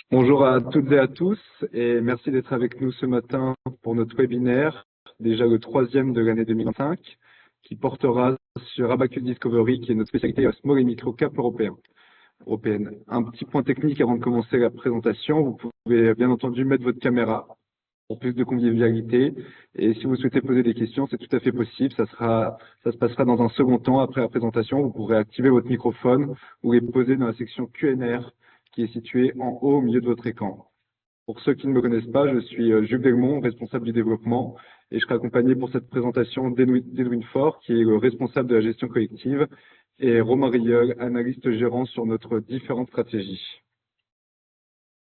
Bonjour à toutes et à tous et merci d'être avec nous ce matin pour notre webinaire, déjà le troisième de l'année 2025, qui portera sur Abacus Discovery, qui est notre spécialité Small et Micro Cap européenne. Un petit point technique avant de commencer la présentation, vous pouvez bien entendu mettre votre caméra pour plus de convivialité. Et si vous souhaitez poser des questions, c'est tout à fait possible. Ça se passera dans un second temps après la présentation. Vous pourrez activer votre microphone ou les poser dans la section Q&R qui est située en haut au milieu de votre écran. Pour ceux qui ne me connaissent pas, je suis Jules Belmont, responsable du développement, et je serai accompagné pour cette présentation d'Edwin Faure, qui est le responsable de la gestion collective, et Romain Rieul, analyste gérant sur notre différentes stratégies.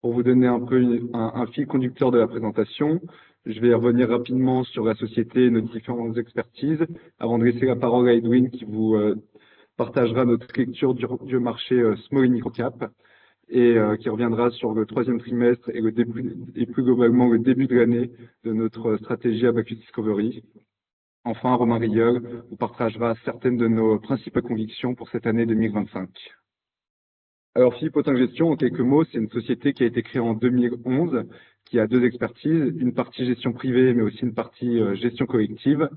Pour vous donner un peu un fil conducteur de la présentation, je vais revenir rapidement sur la société et nos différentes expertises, avant de laisser la parole à Edwin qui vous partagera notre lecture du marché Small et Micro Cap, et qui reviendra sur le troisième trimestre et plus globalement le début de l'année de notre stratégie Abacus Discovery. Enfin, Romain Rieul vous partagera certaines de nos principales convictions pour cette année 2025. Alors, Philippe Autain Gestion, en quelques mots, c'est une société qui a été créée en 2011, qui a deux expertises, une partie gestion privée, mais aussi une partie gestion collective.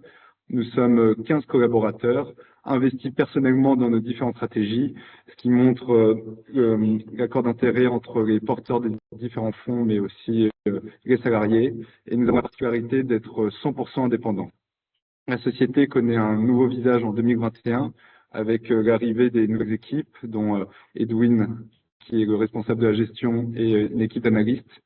Nous sommes 15 collaborateurs, investis personnellement dans nos différentes stratégies, ce qui montre l'accord d'intérêt entre les porteurs des différents fonds, mais aussi les salariés. Et nous avons la particularité d'être 100% indépendants. La société connaît un nouveau visage en 2021 avec l'arrivée des nouvelles équipes, dont Edwin, qui est le responsable de la gestion, et une équipe d'analystes,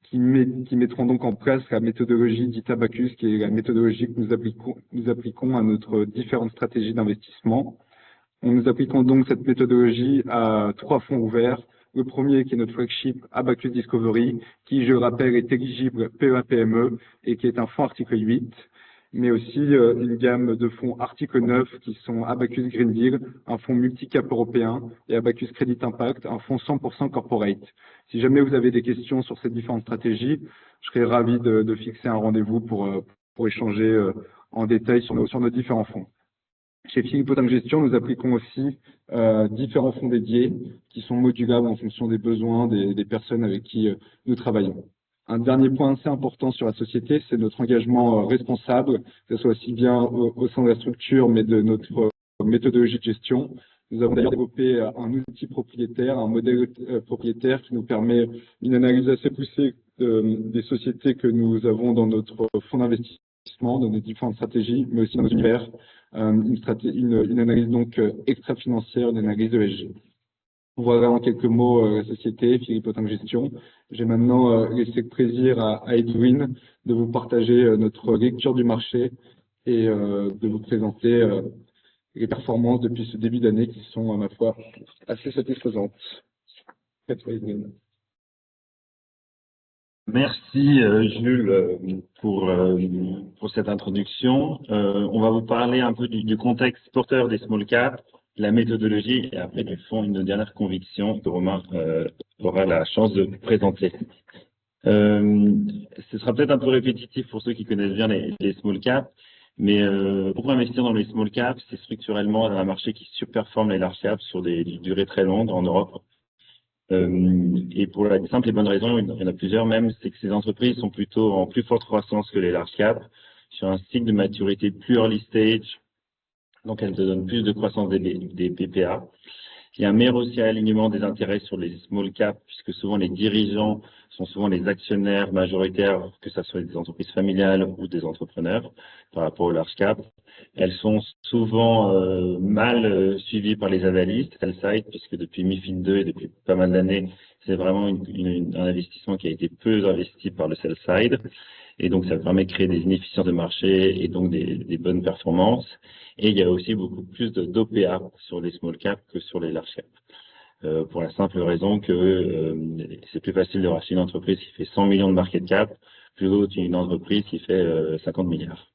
qui mettront donc en place la méthodologie dite Abacus, qui est la méthodologie que nous appliquons à notre différentes stratégies d'investissement. Nous appliquons donc cette méthodologie à 3 fonds ouverts. Le premier, qui est notre flagship Abacus Discovery, qui, je le rappelle, est éligible PEA-PME et qui est un fonds article 8, mais aussi une gamme de fonds article 9 qui sont Abacus Green Deal, un fonds multicap européen, et Abacus Credit Impact, un fonds 100% corporate. Si jamais vous avez des questions sur ces différentes stratégies, je serais ravi de fixer un rendez-vous pour échanger en détail sur nos différents fonds. Chez Philippe Autain Gestion, nous appliquons aussi différents fonds dédiés qui sont modulables en fonction des besoins des personnes avec qui nous travaillons. Un dernier point assez important sur la société, c'est notre engagement responsable, que ce soit aussi bien au sein de la structure, mais de notre méthodologie de gestion. Nous avons d'ailleurs développé un outil propriétaire, un modèle propriétaire qui nous permet une analyse assez poussée des sociétés que nous avons dans notre fonds d'investissement, dans nos différentes stratégies, mais aussi dans nos univers. Une analyse donc extra-financière, une analyse ESG. Voilà en quelques mots la société, Philippe Autain Gestion. J'ai maintenant laissé le plaisir à Edwin de vous partager notre lecture du marché et de vous présenter les performances depuis ce début d'année qui sont à ma foi assez satisfaisantes. Edwin. Merci Jules pour cette introduction. On va vous parler un peu du contexte porteur des small caps, la méthodologie et après du fond une dernière conviction que Romain aura la chance de présenter. Ce sera peut-être un peu répétitif pour ceux qui connaissent bien les small caps, mais pourquoi investir dans les small caps? C'est structurellement un marché qui surperforme les large caps sur des durées très longues en Europe. Et pour la simple et bonne raison, il y en a plusieurs même, c'est que ces entreprises sont plutôt en plus forte croissance que les large caps, sur un cycle de maturité plus early stage, donc elles te donnent plus de croissance des PPA. Il y a un meilleur aussi alignement des intérêts sur les small caps, puisque souvent les dirigeants sont souvent les actionnaires majoritaires, que ce soit des entreprises familiales ou des entrepreneurs, par rapport aux large caps. Elles sont souvent mal suivies par les analystes, sell-side, puisque depuis MiFID 2 et depuis pas mal d'années, c'est vraiment un investissement qui a été peu investi par le sell-side. Et donc, ça permet de créer des inefficiences de marché et donc des bonnes performances. Et il y a aussi beaucoup plus d'OPA sur les small caps que sur les large caps. Pour la simple raison que c'est plus facile de racheter une entreprise qui fait 100 millions de market cap plutôt qu'une entreprise qui fait 50 milliards.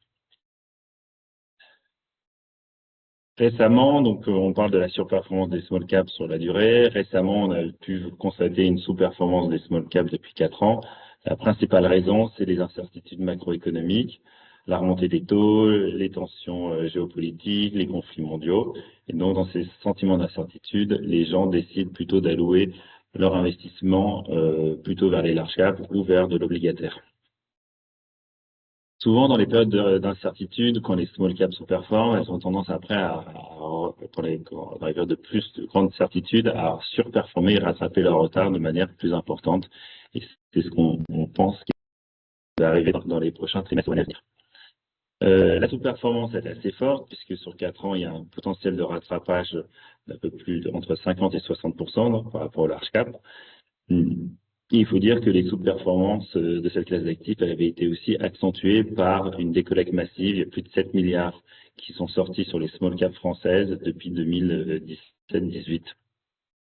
Récemment, donc on parle de la surperformance des small caps sur la durée. Récemment, on a pu constater une sous-performance des small caps depuis 4 ans. La principale raison, c'est les incertitudes macroéconomiques, la remontée des taux, les tensions géopolitiques, les conflits mondiaux. Et donc, dans ces sentiments d'incertitude, les gens décident plutôt d'allouer leur investissement plutôt vers les large caps ou vers de l'obligataire. Souvent, dans les périodes d'incertitude, quand les small caps sous-performent, elles ont tendance après dans les périodes de plus de grande certitude, à surperformer et rattraper leur retard de manière plus importante. Et c'est ce qu'on pense qui va arriver dans les prochains trimestres à venir. La sous-performance est assez forte, puisque sur 4 ans, il y a un potentiel de rattrapage d'un peu plus entre 50 et 60% donc, par rapport au large cap. Il faut dire que les sous-performances de cette classe d'actifs avaient été aussi accentuées par une décollecte massive. Il y a plus de 7 milliards qui sont sortis sur les small caps françaises depuis 2017-18,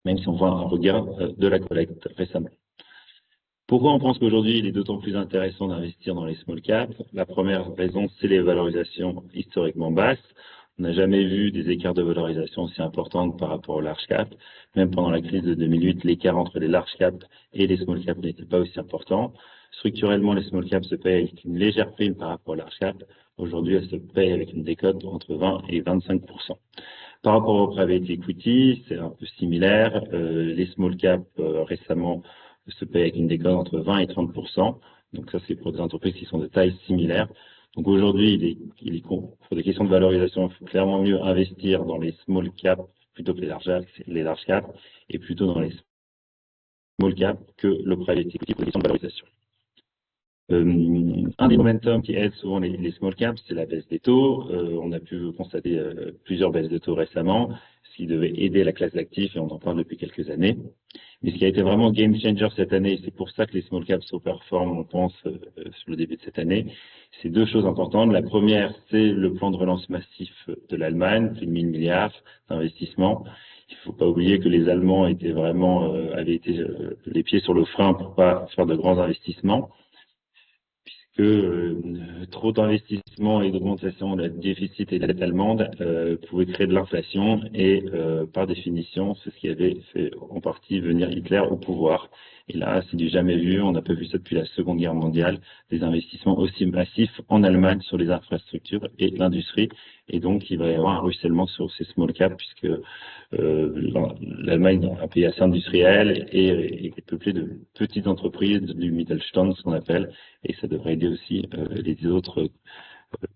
même si on voit un regain de la collecte récemment. Pourquoi on pense qu'aujourd'hui, il est d'autant plus intéressant d'investir dans les small caps? La première raison, c'est les valorisations historiquement basses. On n'a jamais vu des écarts de valorisation aussi importants par rapport aux large cap. Même pendant la crise de 2008, l'écart entre les large cap et les small cap n'était pas aussi important. Structurellement, les small cap se payent avec une légère prime par rapport aux large cap. Aujourd'hui, elles se payent avec une décote entre 20 et 25%. Par rapport au private equity, c'est un peu similaire. Les small cap récemment se payent avec une décote entre 20 et 30%. Donc ça, c'est pour des entreprises qui sont de taille similaire. Donc aujourd'hui, pour des questions de valorisation, il faut clairement mieux investir dans les small caps plutôt que les large caps et plutôt dans les small caps que le private equity pour des questions de valorisation. Un des momentum qui aide souvent les small caps, c'est la baisse des taux. On a pu constater plusieurs baisses de taux récemment, ce qui devait aider la classe d'actifs et on en parle depuis quelques années. Mais ce qui a été vraiment game changer cette année, et c'est pour ça que les small caps sous-performent, on pense, sur le début de cette année, c'est deux choses importantes. La première, c'est le plan de relance massif de l'Allemagne, plus de 1000 milliards d'investissements. Il ne faut pas oublier que les Allemands avaient été les pieds sur le frein pour pas faire de grands investissements. Trop d'investissements et d'augmentation de la déficit et de la dette allemande pouvaient créer de l'inflation et par définition, c'est ce qui avait fait en partie venir Hitler au pouvoir. Et là, c'est du jamais vu. On n'a pas vu ça depuis la Seconde Guerre mondiale, des investissements aussi massifs en Allemagne sur les infrastructures et l'industrie. Et donc, il va y avoir un ruissellement sur ces small caps puisque l'Allemagne est un pays assez industriel et est peuplé de petites entreprises, du Mittelstand, ce qu'on appelle, et ça devrait aider aussi les autres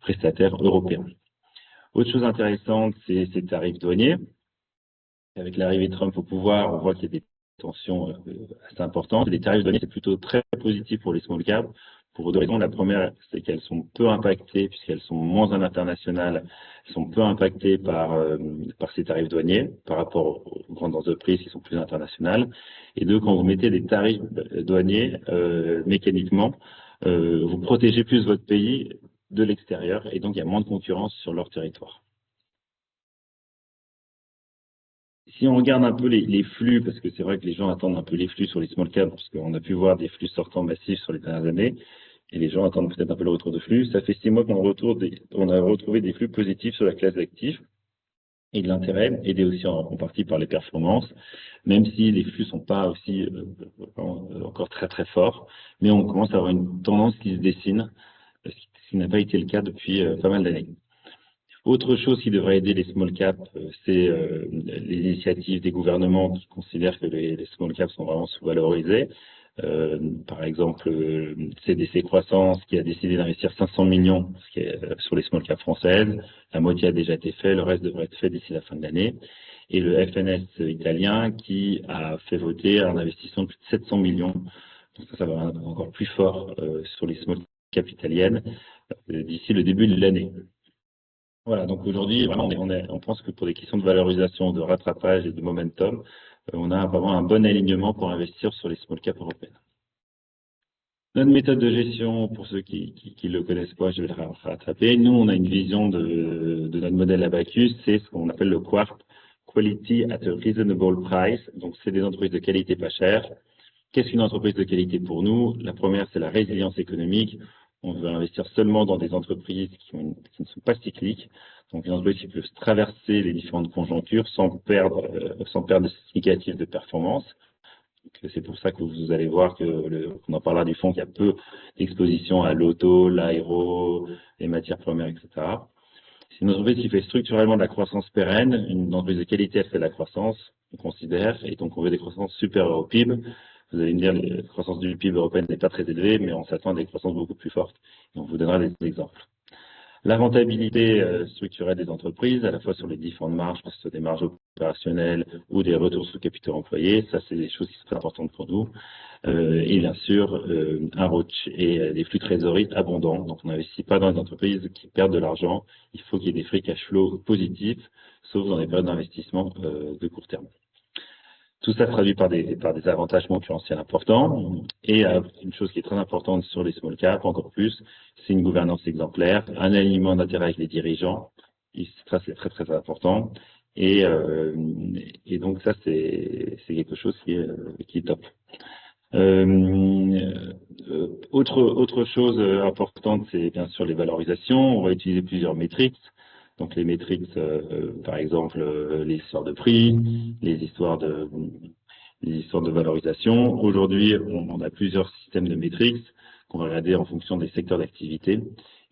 prestataires européens. Autre chose intéressante, c'est ces tarifs douaniers. Avec l'arrivée de Trump au pouvoir, on voit qu'il y a des tensions assez importantes. Les tarifs douaniers, c'est plutôt très positif pour les small caps, pour deux raisons. La première, c'est qu'elles sont peu impactées, puisqu'elles sont moins en international, elles sont peu impactées par ces tarifs douaniers, par rapport aux grandes entreprises qui sont plus internationales. Et deux, quand vous mettez des tarifs douaniers, mécaniquement, vous protégez plus votre pays de l'extérieur, et donc il y a moins de concurrence sur leur territoire. Si on regarde un peu les flux, parce que c'est vrai que les gens attendent un peu les flux sur les small caps, parce qu'on a pu voir des flux sortants massifs sur les dernières années, et les gens attendent peut-être un peu le retour de flux. Ça fait 6 mois qu'on a retrouvé des flux positifs sur la classe d'actifs et de l'intérêt, aidé aussi en partie par les performances, même si les flux sont pas aussi encore très très forts, mais on commence à avoir une tendance qui se dessine, ce qui n'a pas été le cas depuis pas mal d'années. Autre chose qui devrait aider les small caps, c'est les initiatives des gouvernements qui considèrent que les small caps sont vraiment sous-valorisés. Par exemple, CDC Croissance qui a décidé d'investir 500 millions sur les small caps françaises. La moitié a déjà été fait, le reste devrait être fait d'ici la fin de l'année. Et le FNS italien qui a fait voter un investissement de plus de 700 millions. Donc ça va être encore plus fort sur les small caps italiennes d'ici le début de l'année. Voilà, donc aujourd'hui, vraiment, on pense que pour des questions de valorisation, de rattrapage et de momentum, on a vraiment un bon alignement pour investir sur les small caps européennes. Notre méthode de gestion, pour ceux qui le connaissent pas, je vais le rattraper. Nous, on a une vision de notre modèle Abacus, c'est ce qu'on appelle le QARP, Quality at a Reasonable Price. Donc, c'est des entreprises de qualité pas chère. Qu'est-ce qu'une entreprise de qualité pour nous? La première, c'est la résilience économique. On veut investir seulement dans des entreprises qui ne sont pas cycliques. Donc, une entreprise qui peut traverser les différentes conjonctures sans perdre de significatif de performance. C'est pour ça que vous allez voir qu'on en parlera du fonds qui a peu d'exposition à l'auto, l'aéro, les matières premières, etc. C'est une entreprise qui fait structurellement de la croissance pérenne. Une entreprise de qualité, elle fait de la croissance, on considère, et donc on veut des croissances supérieures au PIB. Vous allez me dire, la croissance du PIB européenne n'est pas très élevée, mais on s'attend à des croissances beaucoup plus fortes. Et on vous donnera des exemples. La rentabilité structurelle des entreprises, à la fois sur les différentes marges, que ce soit des marges opérationnelles ou des retours sur capitaux employés, ça c'est des choses qui sont très importantes pour nous. Et bien sûr, un ROCE et des flux de trésorerie abondants. Donc on n'investit pas dans les entreprises qui perdent de l'argent. Il faut qu'il y ait des free cash flow positifs, sauf dans les périodes d'investissement de court terme. Tout ça se traduit par des avantages concurrentiels importants. Et une chose qui est très importante sur les small caps, encore plus, c'est une gouvernance exemplaire, un alignement d'intérêt avec les dirigeants. Et ça, c'est très, très important. Et donc, ça, c'est quelque chose qui est top. Autre chose importante, c'est bien sûr les valorisations. On va utiliser plusieurs métriques. Donc les métriques, par exemple, les histoires de prix, les histoires de valorisation. Aujourd'hui, on a plusieurs systèmes de métriques qu'on va regarder en fonction des secteurs d'activité.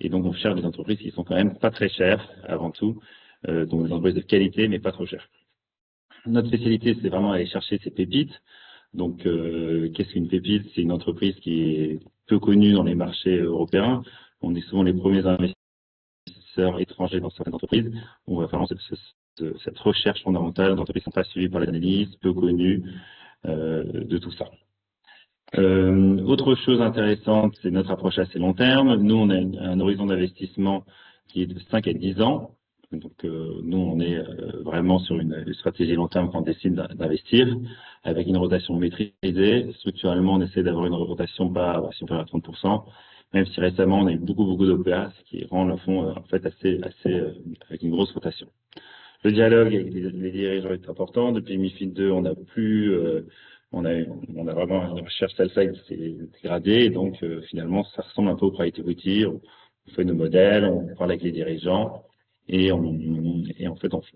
Et donc, on cherche des entreprises qui sont quand même pas très chères, avant tout. Donc, des entreprises de qualité, mais pas trop chères. Notre spécialité, c'est vraiment aller chercher ces pépites. Donc, qu'est-ce qu'une pépite? C'est une entreprise qui est peu connue dans les marchés européens. On est souvent les premiers investisseurs étrangers dans certaines entreprises. On va vraiment cette recherche fondamentale d'entreprises qui ne sont pas suivies par les analyses, peu connues, de tout ça. Autre chose intéressante, c'est notre approche assez long terme. Nous, on a un horizon d'investissement qui est de 5 à 10 ans. Donc, nous, on est vraiment sur une stratégie long terme quand on décide d'investir, avec une rotation maîtrisée. Structurellement, on essaie d'avoir une rotation pas supérieure à 30%, même si récemment, on a eu beaucoup d'OPA, ce qui rend le fonds en fait assez avec une grosse rotation. Le dialogue avec les dirigeants est important. Depuis MiFID II, on a vraiment une recherche sell-side qui s'est dégradée. Et donc, finalement, ça ressemble un peu au private equity. On fait nos modèles, on parle avec les dirigeants. Et en fait, on se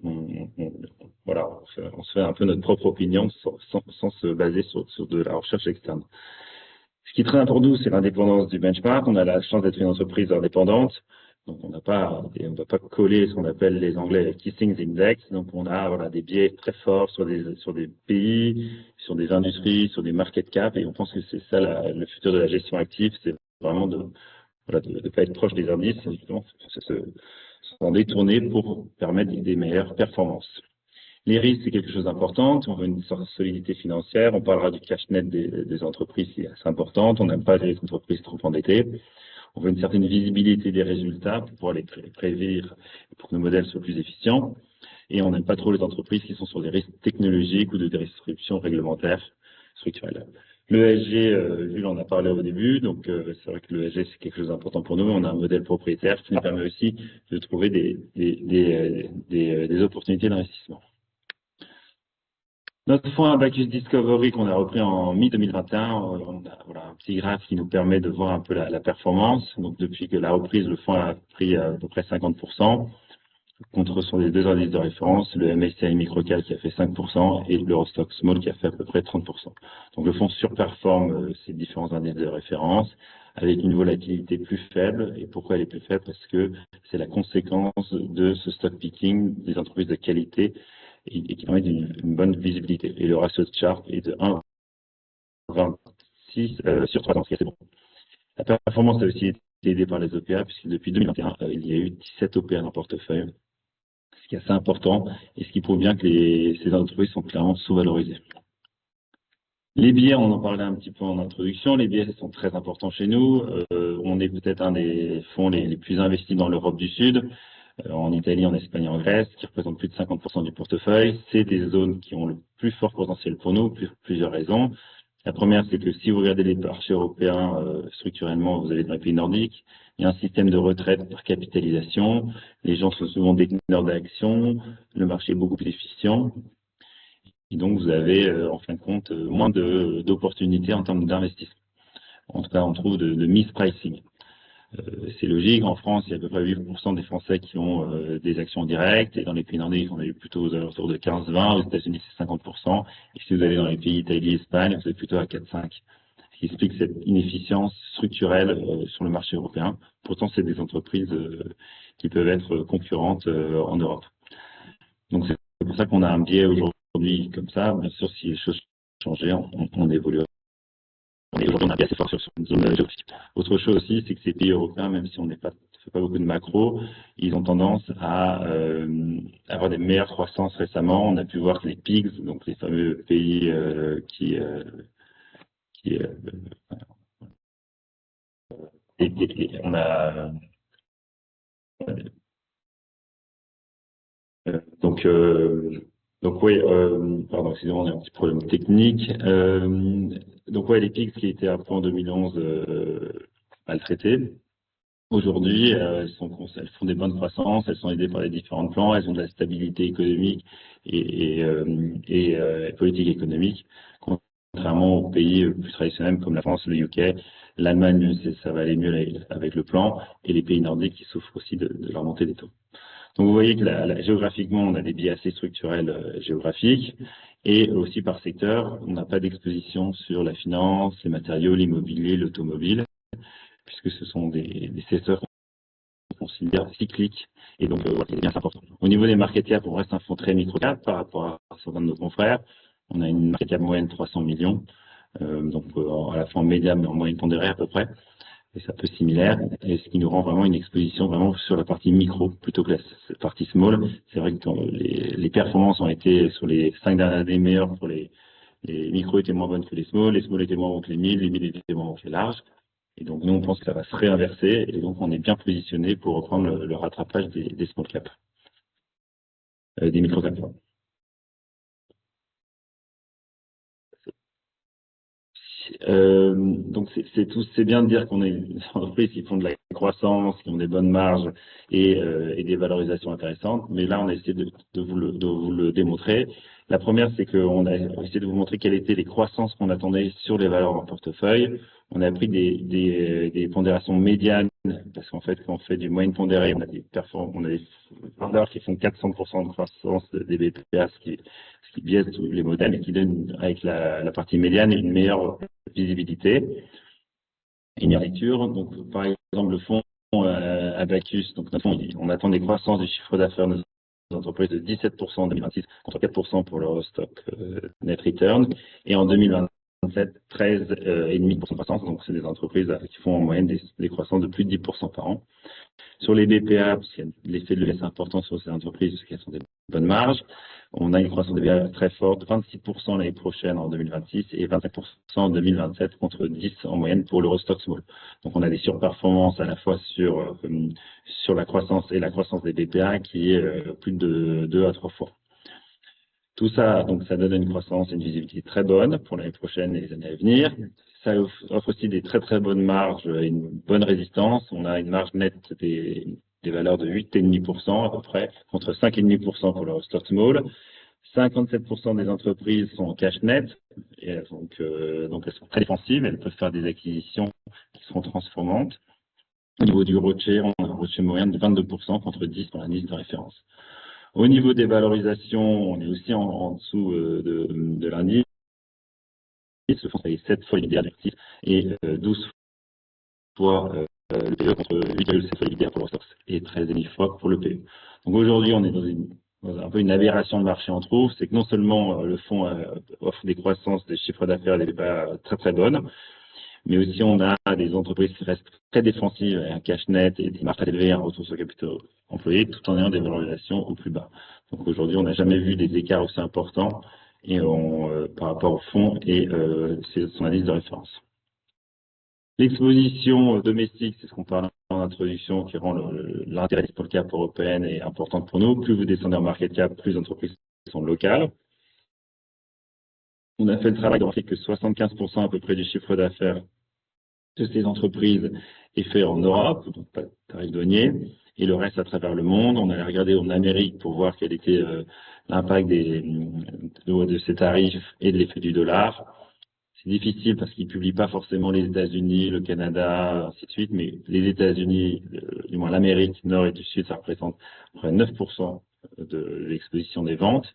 fait un peu notre propre opinion sans se baser sur de la recherche externe. Ce qui est très important pour nous, c'est l'indépendance du benchmark. On a la chance d'être une entreprise indépendante. Donc, on ne va pas coller ce qu'on appelle les Anglais kissing index. Donc, on a des biais très forts sur des pays, sur des industries, sur des market cap. Et on pense que c'est ça le futur de la gestion active. C'est vraiment de pas être proche des indices, c'est justement s'en détourner pour permettre des meilleures performances. Les risques, c'est quelque chose d'important. On veut une sorte de solidité financière. On parlera du cash net des entreprises qui est assez importante. On n'aime pas les entreprises trop endettées. On veut une certaine visibilité des résultats pour pouvoir les prévenir pour que nos modèles soient plus efficients. Et on n'aime pas trop les entreprises qui sont sur des risques technologiques ou de restrictions réglementaires structurelles. L'ESG, Jules en a parlé au début, donc c'est vrai que l'ESG c'est quelque chose d'important pour nous. On a un modèle propriétaire qui nous permet aussi de trouver des opportunités d'investissement. Notre fonds Abacus Discovery qu'on a repris en mi-2021, on a un petit graphe qui nous permet de voir un peu la performance. Donc depuis que la reprise, le fonds a pris à peu près 50%. Contre sont les deux indices de référence, le MSCI Microcap qui a fait 5% et l'Eurostoxx Small qui a fait à peu près 30%. Donc le fonds surperforme ces différents indices de référence avec une volatilité plus faible. Et pourquoi elle est plus faible? Parce que c'est la conséquence de ce stock picking des entreprises de qualité et qui permet une bonne visibilité. Et le ratio de Sharpe est de 1,26 sur 3 ans, ce qui est assez bon. La performance a aussi été aidée par les OPA, puisque depuis 2021, il y a eu 17 OPA dans le portefeuille, ce qui est assez important, et ce qui prouve bien que ces entreprises sont clairement sous-valorisées. Les biais, on en parlait un petit peu en introduction, les biais sont très importants chez nous. On est peut-être un des fonds les plus investis dans l'Europe du Sud, en Italie, en Espagne, en Grèce, qui représentent plus de 50% du portefeuille. C'est des zones qui ont le plus fort potentiel pour nous, pour plusieurs raisons. La première, c'est que si vous regardez les marchés européens, structurellement, vous avez dans les pays nordiques, il y a un système de retraite par capitalisation. Les gens sont souvent déteneurs d'actions. Le marché est beaucoup plus efficient. Et donc, vous avez, en fin de compte, moins d'opportunités en termes d'investissement. En tout cas, on trouve de mispricing. C'est logique. En France, il y a à peu près 8% des Français qui ont des actions directes. Et dans les pays nordiques, on est plutôt aux alentours de 15-20. Aux États-Unis, c'est 50%. Et si vous allez dans les pays Italie, Espagne, vous êtes plutôt à 4-5. Ce qui explique cette inefficience structurelle sur le marché européen. Pourtant, c'est des entreprises qui peuvent être concurrentes en Europe. Donc, c'est pour ça qu'on a un biais aujourd'hui comme ça. Bien sûr, si les choses changent, on évolue. Aujourd'hui, on a bien assez fort sur une zone géographique. Autre chose aussi, c'est que ces pays européens, même si on ne fait pas beaucoup de macro, ils ont tendance à avoir des meilleures croissances récemment. On a pu voir que les PIGS, donc les fameux pays qui on a donc oui, pardon, excusez-moi, on a un petit problème technique. Donc ouais, les PIGS qui étaient un peu en 2011 maltraitées. Aujourd'hui, elles font des bonnes croissances, elles sont aidées par les différents plans, elles ont de la stabilité économique et politique économique, contrairement aux pays plus traditionnels comme la France, le UK, l'Allemagne, ça va aller mieux avec le plan, et les pays nordiques qui souffrent aussi de la remontée des taux. Donc vous voyez que géographiquement, on a des biais assez structurels géographiques, et aussi par secteur, on n'a pas d'exposition sur la finance, les matériaux, l'immobilier, l'automobile, puisque ce sont des secteurs qu'on considère cycliques, et donc c'est bien important. Au niveau des market cap, on reste un fonds très micro-cap par rapport à certains de nos confrères. On a une market cap moyenne de 300 millions, donc à la fois en média, mais en moyenne pondérée à peu près, et c'est un peu similaire, et ce qui nous rend vraiment une exposition vraiment sur la partie micro plutôt que la partie small. C'est vrai que les performances ont été sur les 5 dernières années meilleures pour les micros étaient moins bonnes que les small étaient moins bons que les mid étaient moins bons que les larges. Et donc, nous, on pense que ça va se réinverser. Et donc, on est bien positionné pour reprendre le rattrapage des small caps, des micro caps. Donc, c'est bien de dire qu'on est des entreprises qui font de la croissance, qui ont des bonnes marges et des valorisations intéressantes. Mais là, on a essayé de vous le démontrer. La première, c'est qu'on a essayé de vous montrer quelles étaient les croissances qu'on attendait sur les valeurs en portefeuille. On a pris des pondérations médianes, parce qu'en fait, quand on fait du moyenne pondéré, on a des valeurs qui font 400% de croissance des BPA, ce qui biaise tous les modèles et qui donne, avec la partie médiane, une meilleure visibilité et une lecture. Donc, par exemple, le fonds Abacus, donc notre fonds, on attend des croissances du chiffre d'affaires de nos entreprises de 17% en 2026 contre 4% pour l'Eurostock net return, et en 2027, 13,5% de croissance. Donc, c'est des entreprises qui font en moyenne des croissances de plus de 10% par an. Sur les BPA, parce qu'il y a l'effet de levier important sur ces entreprises, parce qu'elles sont des bonnes marges, on a une croissance de BPA très forte, 26% l'année prochaine en 2026 et 25% en 2027 contre 10% en moyenne pour l'Eurostock Small. Donc on a des surperformances à la fois sur la croissance et la croissance des BPA qui est plus de 2 à 3 fois. Tout ça, donc ça donne une croissance et une visibilité très bonne pour l'année prochaine et les années à venir. Ça offre aussi des très très bonnes marges et une bonne résistance. On a une marge nette des valeurs de 8,5% à peu près, contre 5,5% pour le stock small. 57% des entreprises sont en cash net, et donc elles sont très défensives, elles peuvent faire des acquisitions qui seront transformantes. Au niveau du ROCE, on a un ROCE moyen de 22% contre 10% pour l'indice de référence. Au niveau des valorisations, on est aussi en dessous de l'indice. Le fonds est 7 fois l'IBDR d'actifs et 12 fois le PE contre 8,7 fois l'IBDR pour le ressources et 13,5 fois pour le PE. Donc aujourd'hui, on est dans un peu une aberration de marché, on trouve. C'est que non seulement le fonds offre des croissances des chiffres d'affaires et des pas très très bonnes, mais aussi on a des entreprises qui restent très défensives, avec un cash net et des marges très élevées, un retour sur capital employé, tout en ayant des valorisations au plus bas. Donc aujourd'hui, on n'a jamais vu des écarts aussi importants et par rapport au fonds et c'est son indice de référence. L'exposition domestique, c'est ce qu'on parle en introduction, qui rend l'intérêt des small cap européennes est importante pour nous. Plus vous descendez en market cap, plus les entreprises sont locales. On a fait le travail de montrer que 75% à peu près du chiffre d'affaires de ces entreprises est fait en Europe, donc pas de tarif douanier, et le reste à travers le monde. On a regardé en Amérique pour voir quel était l'impact de ces tarifs et de l'effet du dollar. C'est difficile parce qu'ils ne publient pas forcément les États-Unis, le Canada, ainsi de suite, mais les États-Unis, du moins l'Amérique Nord et du Sud, ça représente près de 9% de l'exposition des ventes.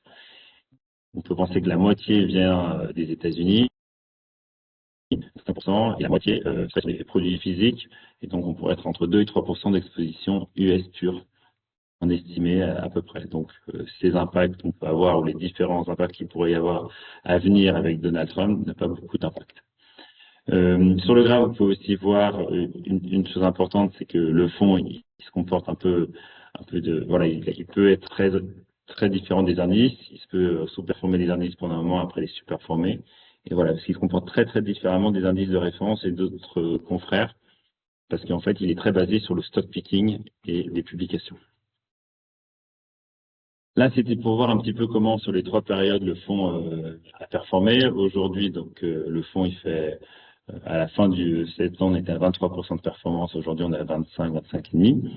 On peut penser que la moitié vient des États-Unis. 5%, et la moitié serait sur les produits physiques. Et donc, on pourrait être entre 2 et 3% d'exposition US pure, on estimait à peu près. Donc, ces impacts qu'on peut avoir, ou les différents impacts qu'il pourrait y avoir à venir avec Donald Trump, n'a pas beaucoup d'impact. Sur le graphe, vous pouvez aussi voir une chose importante, c'est que le fonds, il se comporte un peu voilà, il peut être très différent des indices. Il peut sous-performer les indices pendant un moment, après les surperformer. Et voilà, parce qu'il se comporte très différemment des indices de référence et d'autres confrères, parce qu'en fait, il est très basé sur le stock picking et les publications. Là, c'était pour voir un petit peu comment, sur les 3 périodes, le fonds a performé. Aujourd'hui, donc, le fonds, il fait, à la fin du septembre, on était à 23% de performance. Aujourd'hui, on est à 25,5,5.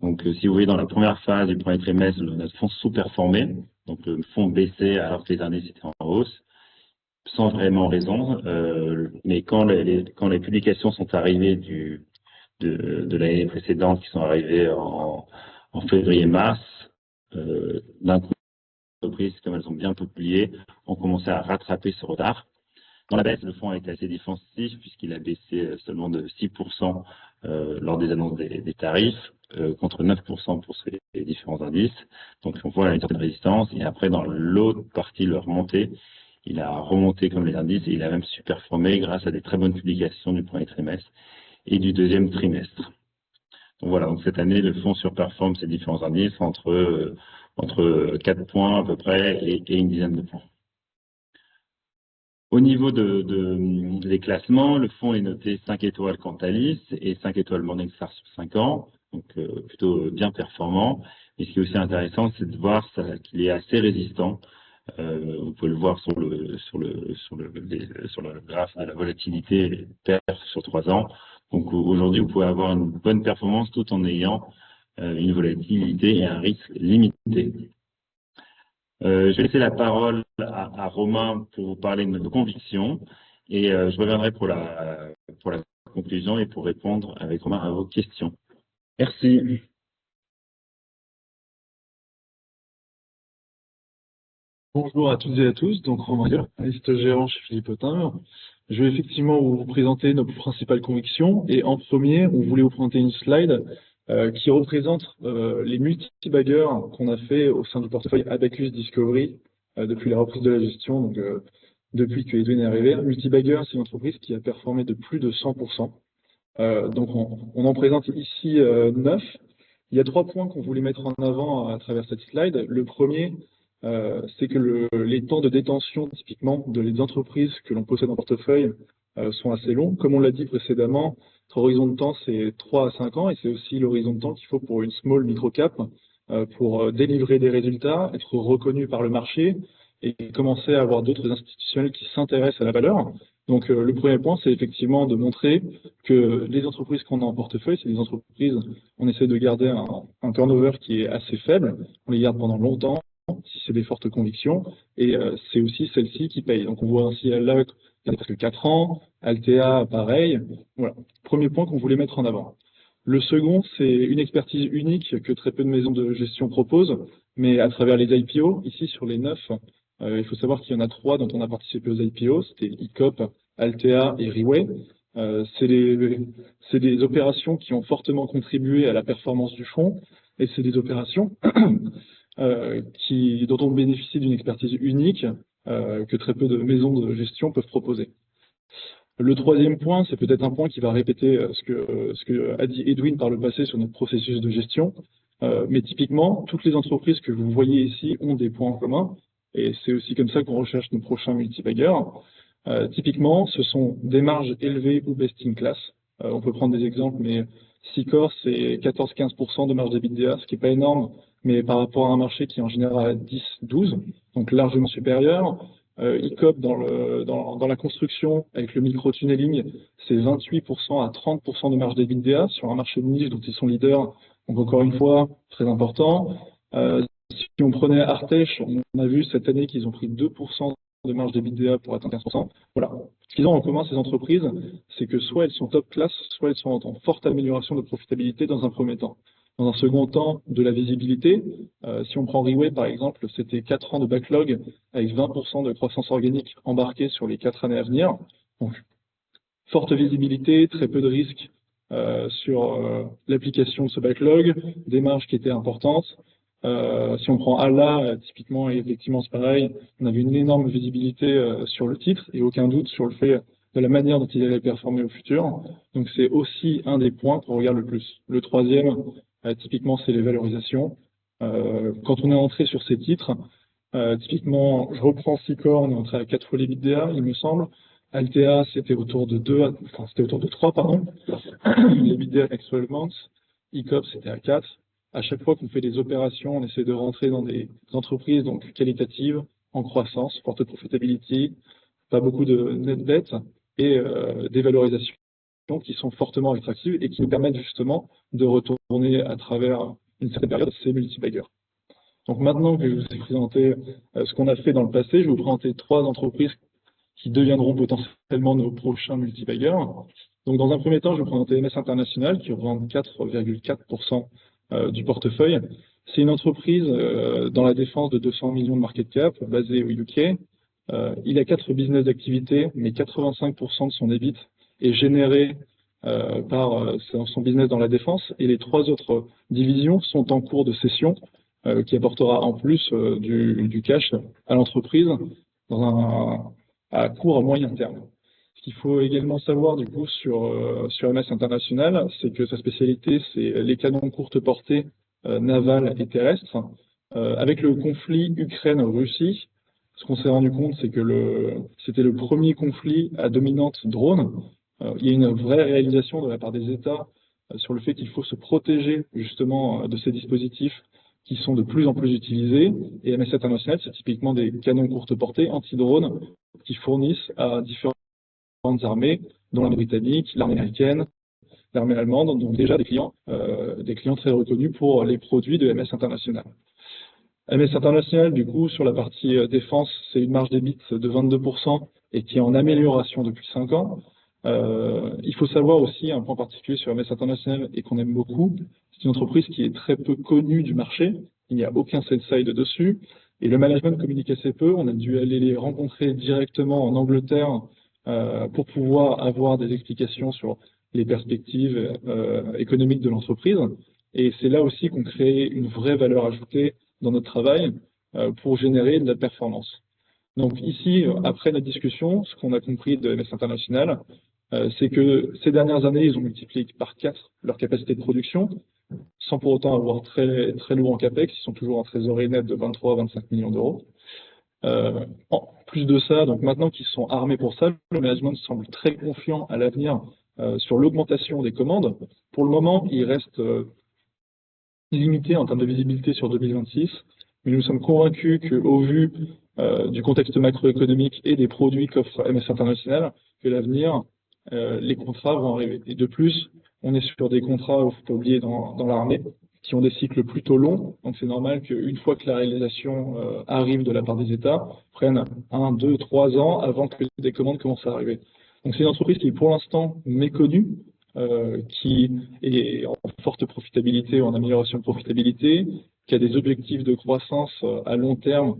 Donc, si vous voyez, dans la première phase du premier trimestre, notre fonds sous-performait. Donc, le fonds baissait alors que les derniers étaient en hausse, sans vraiment raison. Mais quand les publications sont arrivées de l'année précédente, qui sont arrivées en février-mars, d'un coup, les entreprises, comme elles ont bien publié, ont commencé à rattraper ce retard. Dans la baisse, le fonds a été assez défensif puisqu'il a baissé seulement de 6% lors des annonces des tarifs, contre 9% pour ces différents indices. Donc on voit une certaine résistance. Et après, dans l'autre partie, le remontée, il a remonté comme les indices et il a même superformé grâce à des très bonnes publications du premier trimestre et du deuxième trimestre. Donc voilà, donc cette année, le fonds surperforme ces différents indices entre 4 points à peu près et une dizaine de points. Au niveau des classements, le fonds est noté 5 étoiles Cantalis et 5 étoiles Morningstar sur 5 ans, donc plutôt bien performant. Et ce qui est aussi intéressant, c'est de voir qu'il est assez résistant. Vous pouvez le voir sur le graphe de la volatilité perf sur 3 ans. Donc aujourd'hui, vous pouvez avoir une bonne performance tout en ayant une volatilité et un risque limité. Je vais laisser la parole à Romain pour vous parler de nos convictions et je reviendrai pour la conclusion et pour répondre avec Romain à vos questions. Merci. Bonjour à toutes et à tous, donc Romain Gueule, analyste gérant chez Philippe Autain. Je vais effectivement vous présenter nos principales convictions et en premier, on voulait vous présenter une slide qui représente les multi-baggers qu'on a fait au sein du portefeuille Abacus Discovery depuis la reprise de la gestion, donc depuis que Edwin est arrivé. Multi-bagger, c'est une entreprise qui a performé de plus de 100%. Donc on en présente ici 9. Il y a 3 points qu'on voulait mettre en avant à travers cette slide. Le premier, c'est que les temps de détention, typiquement, des entreprises que l'on possède en portefeuille sont assez longs. Comme on l'a dit précédemment, notre horizon de temps, c'est 3 à 5 ans, et c'est aussi l'horizon de temps qu'il faut pour une small micro-cap, pour délivrer des résultats, être reconnu par le marché, et commencer à avoir d'autres institutionnels qui s'intéressent à la valeur. Donc le premier point, c'est effectivement de montrer que les entreprises qu'on a en portefeuille, c'est des entreprises, on essaie de garder un turnover qui est assez faible, on les garde pendant longtemps, si c'est des fortes convictions, et c'est aussi celles-ci qui payent. Donc on voit ainsi là, il y a presque 4 ans, Altea, pareil. Voilà, premier point qu'on voulait mettre en avant. Le second, c'est une expertise unique que très peu de maisons de gestion proposent, mais à travers les IPO, ici sur les 9, il faut savoir qu'il y en a 3 dont on a participé aux IPO, c'était ICOP, Altea et Riway. C'est des opérations qui ont fortement contribué à la performance du fonds, et c'est des opérations dont on bénéficie d'une expertise unique que très peu de maisons de gestion peuvent proposer. Le troisième point, c'est peut-être un point qui va répéter ce que a dit Edwin par le passé sur notre processus de gestion. Mais typiquement, toutes les entreprises que vous voyez ici ont des points en commun. Et c'est aussi comme ça qu'on recherche nos prochains multibaggers. Typiquement, ce sont des marges élevées ou best in class. On peut prendre des exemples, mais Sicor, c'est 14-15% de marge d'EBITDA, ce qui n'est pas énorme, mais par rapport à un marché qui est en général à 10-12, donc largement supérieur. ICOP dans la construction avec le micro-tunneling, c'est 28% à 30% de marge d'EBITDA sur un marché de niche dont ils sont leaders. Donc encore une fois, très important. Si on prenait Artech, on a vu cette année qu'ils ont pris 2% de marge d'EBITDA pour atteindre 15%. Voilà. Ce qu'ils ont en commun, ces entreprises, c'est que soit elles sont top class, soit elles sont en forte amélioration de profitabilité dans un premier temps. Dans un second temps, de la visibilité. Si on prend Riway, par exemple, c'était 4 ans de backlog avec 20% de croissance organique embarquée sur les 4 années à venir. Donc, forte visibilité, très peu de risques sur l'application de ce backlog, des marges qui étaient importantes. Si on prend Allah, typiquement, et effectivement c'est pareil, on avait une énorme visibilité sur le titre et aucun doute sur le fait de la manière dont il allait performer au futur. Donc c'est aussi un des points qu'on regarde le plus. Le troisième, typiquement, c'est les valorisations. Quand on est entré sur ces titres, typiquement, je reprends Sicor, on est entré à 4 fois l'EBITDA, il me semble. Altea, c'était autour de 3, pardon. L'EBITDA next 12 months. ECOP, c'était à 4. À chaque fois qu'on fait des opérations, on essaie de rentrer dans des entreprises donc qualitatives, en croissance, forte profitability, pas beaucoup de net debt et des valorisations qui sont fortement attractives et qui nous permettent justement de retourner à travers une certaine période ces multibaggers. Donc maintenant que je vous ai présenté ce qu'on a fait dans le passé, je vais vous présenter 3 entreprises qui deviendront potentiellement nos prochains multibaggers. Donc dans un premier temps, je vais vous présenter MS International qui représente 4,4% du portefeuille. C'est une entreprise dans la défense de 200 millions de market cap, basée au UK. Il a 4 business d'activité, mais 85% de son EBIT est généré par son business dans la défense, et les 3 autres divisions sont en cours de cession, qui apportera en plus du cash à l'entreprise à court et moyen terme. Ce qu'il faut également savoir du coup sur MS International, c'est que sa spécialité, c'est les canons courte portée navals et terrestres. Avec le conflit Ukraine-Russie, ce qu'on s'est rendu compte, c'est que c'était le premier conflit à dominante drone. Il y a une vraie réalisation de la part des États sur le fait qu'il faut se protéger justement de ces dispositifs qui sont de plus en plus utilisés. Et MS International, c'est typiquement des canons courte portée anti-drone qui fournissent à différentes armées, dont l'armée britannique, l'armée américaine, l'armée allemande, donc déjà des clients très reconnus pour les produits de MS International. MS International, du coup, sur la partie défense, c'est une marge d'EBIT de 22% et qui est en amélioration depuis 5 ans. Il faut savoir aussi un point particulier sur MS International et qu'on aime beaucoup, c'est une entreprise qui est très peu connue du marché, il n'y a aucun sell-side dessus, et le management communique assez peu. On a dû aller les rencontrer directement en Angleterre pour pouvoir avoir des explications sur les perspectives économiques de l'entreprise. Et c'est là aussi qu'on crée une vraie valeur ajoutée dans notre travail pour générer de la performance. Donc ici, après la discussion, ce qu'on a compris de MS International, c'est que ces dernières années, ils ont multiplié par 4 leur capacité de production, sans pour autant avoir très, très lourd en CAPEX. Ils sont toujours en trésorerie nette de 23 à 25 millions d'euros. En plus de ça, donc maintenant qu'ils sont armés pour ça, le management semble très confiant à l'avenir sur l'augmentation des commandes. Pour le moment, il reste limité en termes de visibilité sur 2026, mais nous sommes convaincus qu'au vu du contexte macroéconomique et des produits qu'offre MS International, que l'avenir, les contrats vont arriver. Et de plus, on est sur des contrats, il ne faut pas oublier, dans l'armée, qui ont des cycles plutôt longs. Donc c'est normal qu'une fois que la réalisation arrive de la part des États, prenne 1, 2, 3 ans avant que des commandes commencent à arriver. Donc c'est une entreprise qui est pour l'instant méconnue, qui est en forte profitabilité ou en amélioration de profitabilité, qui a des objectifs de croissance à long terme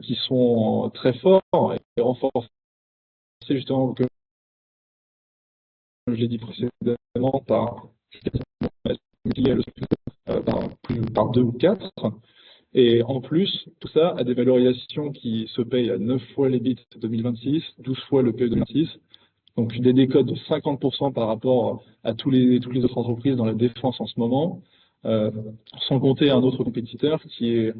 qui sont très forts et renforcés justement, comme je l'ai dit précédemment, par 2 ou 4. Et en plus, tout ça a des valorisations qui se payent à 9 fois l'EBIT 2026, 12 fois le PE 2026. Donc des décotes de 50% par rapport à toutes les autres entreprises dans la défense en ce moment, sans compter un autre compétiteur qui est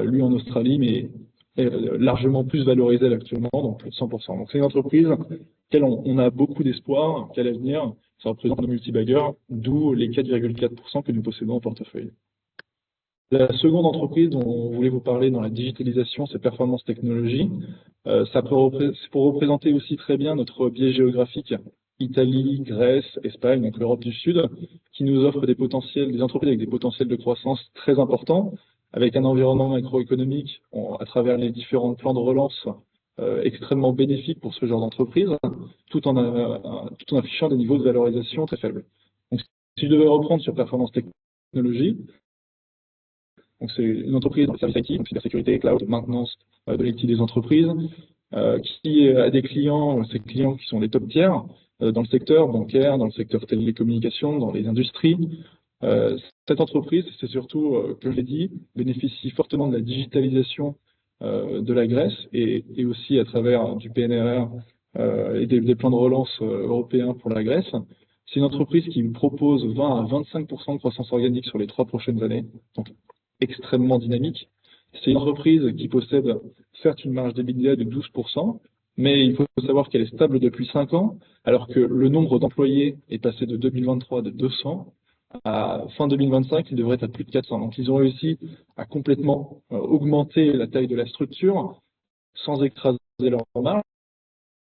lui en Australie, mais largement plus valorisé actuellement, donc plus de 100%. Donc c'est une entreprise laquelle on a beaucoup d'espoir qu'à l'avenir, ça représente un multibagger, d'où les 4,4% que nous possédons en portefeuille. La seconde entreprise dont on voulait vous parler dans la digitalisation, c'est Performance Technologies. C'est pour représenter aussi très bien notre biais géographique, Italie, Grèce, Espagne, donc l'Europe du Sud, qui nous offre des entreprises avec des potentiels de croissance très importants, avec un environnement macroéconomique à travers les différents plans de relance extrêmement bénéfiques pour ce genre d'entreprise, tout en affichant des niveaux de valorisation très faibles. Donc, si je devais reprendre sur Performance Technologies, donc c'est une entreprise dans le service IT, donc cybersécurité, cloud, maintenance de l'IT des entreprises, qui a des clients, ces clients qui sont des top tiers, dans le secteur bancaire, dans le secteur télécommunications, dans les industries. Cette entreprise, c'est surtout, comme je l'ai dit, bénéficie fortement de la digitalisation de la Grèce et aussi à travers du PNRR et des plans de relance européens pour la Grèce. C'est une entreprise qui propose 20 à 25% de croissance organique sur les 3 prochaines années, donc extrêmement dynamique. C'est une entreprise qui possède certes une marge d'EBITDA de 12%, mais il faut savoir qu'elle est stable depuis 5 ans, alors que le nombre d'employés est passé de 2023 de 200 à fin 2025, il devrait être à plus de 400. Donc ils ont réussi à complètement augmenter la taille de la structure sans écraser leur marge,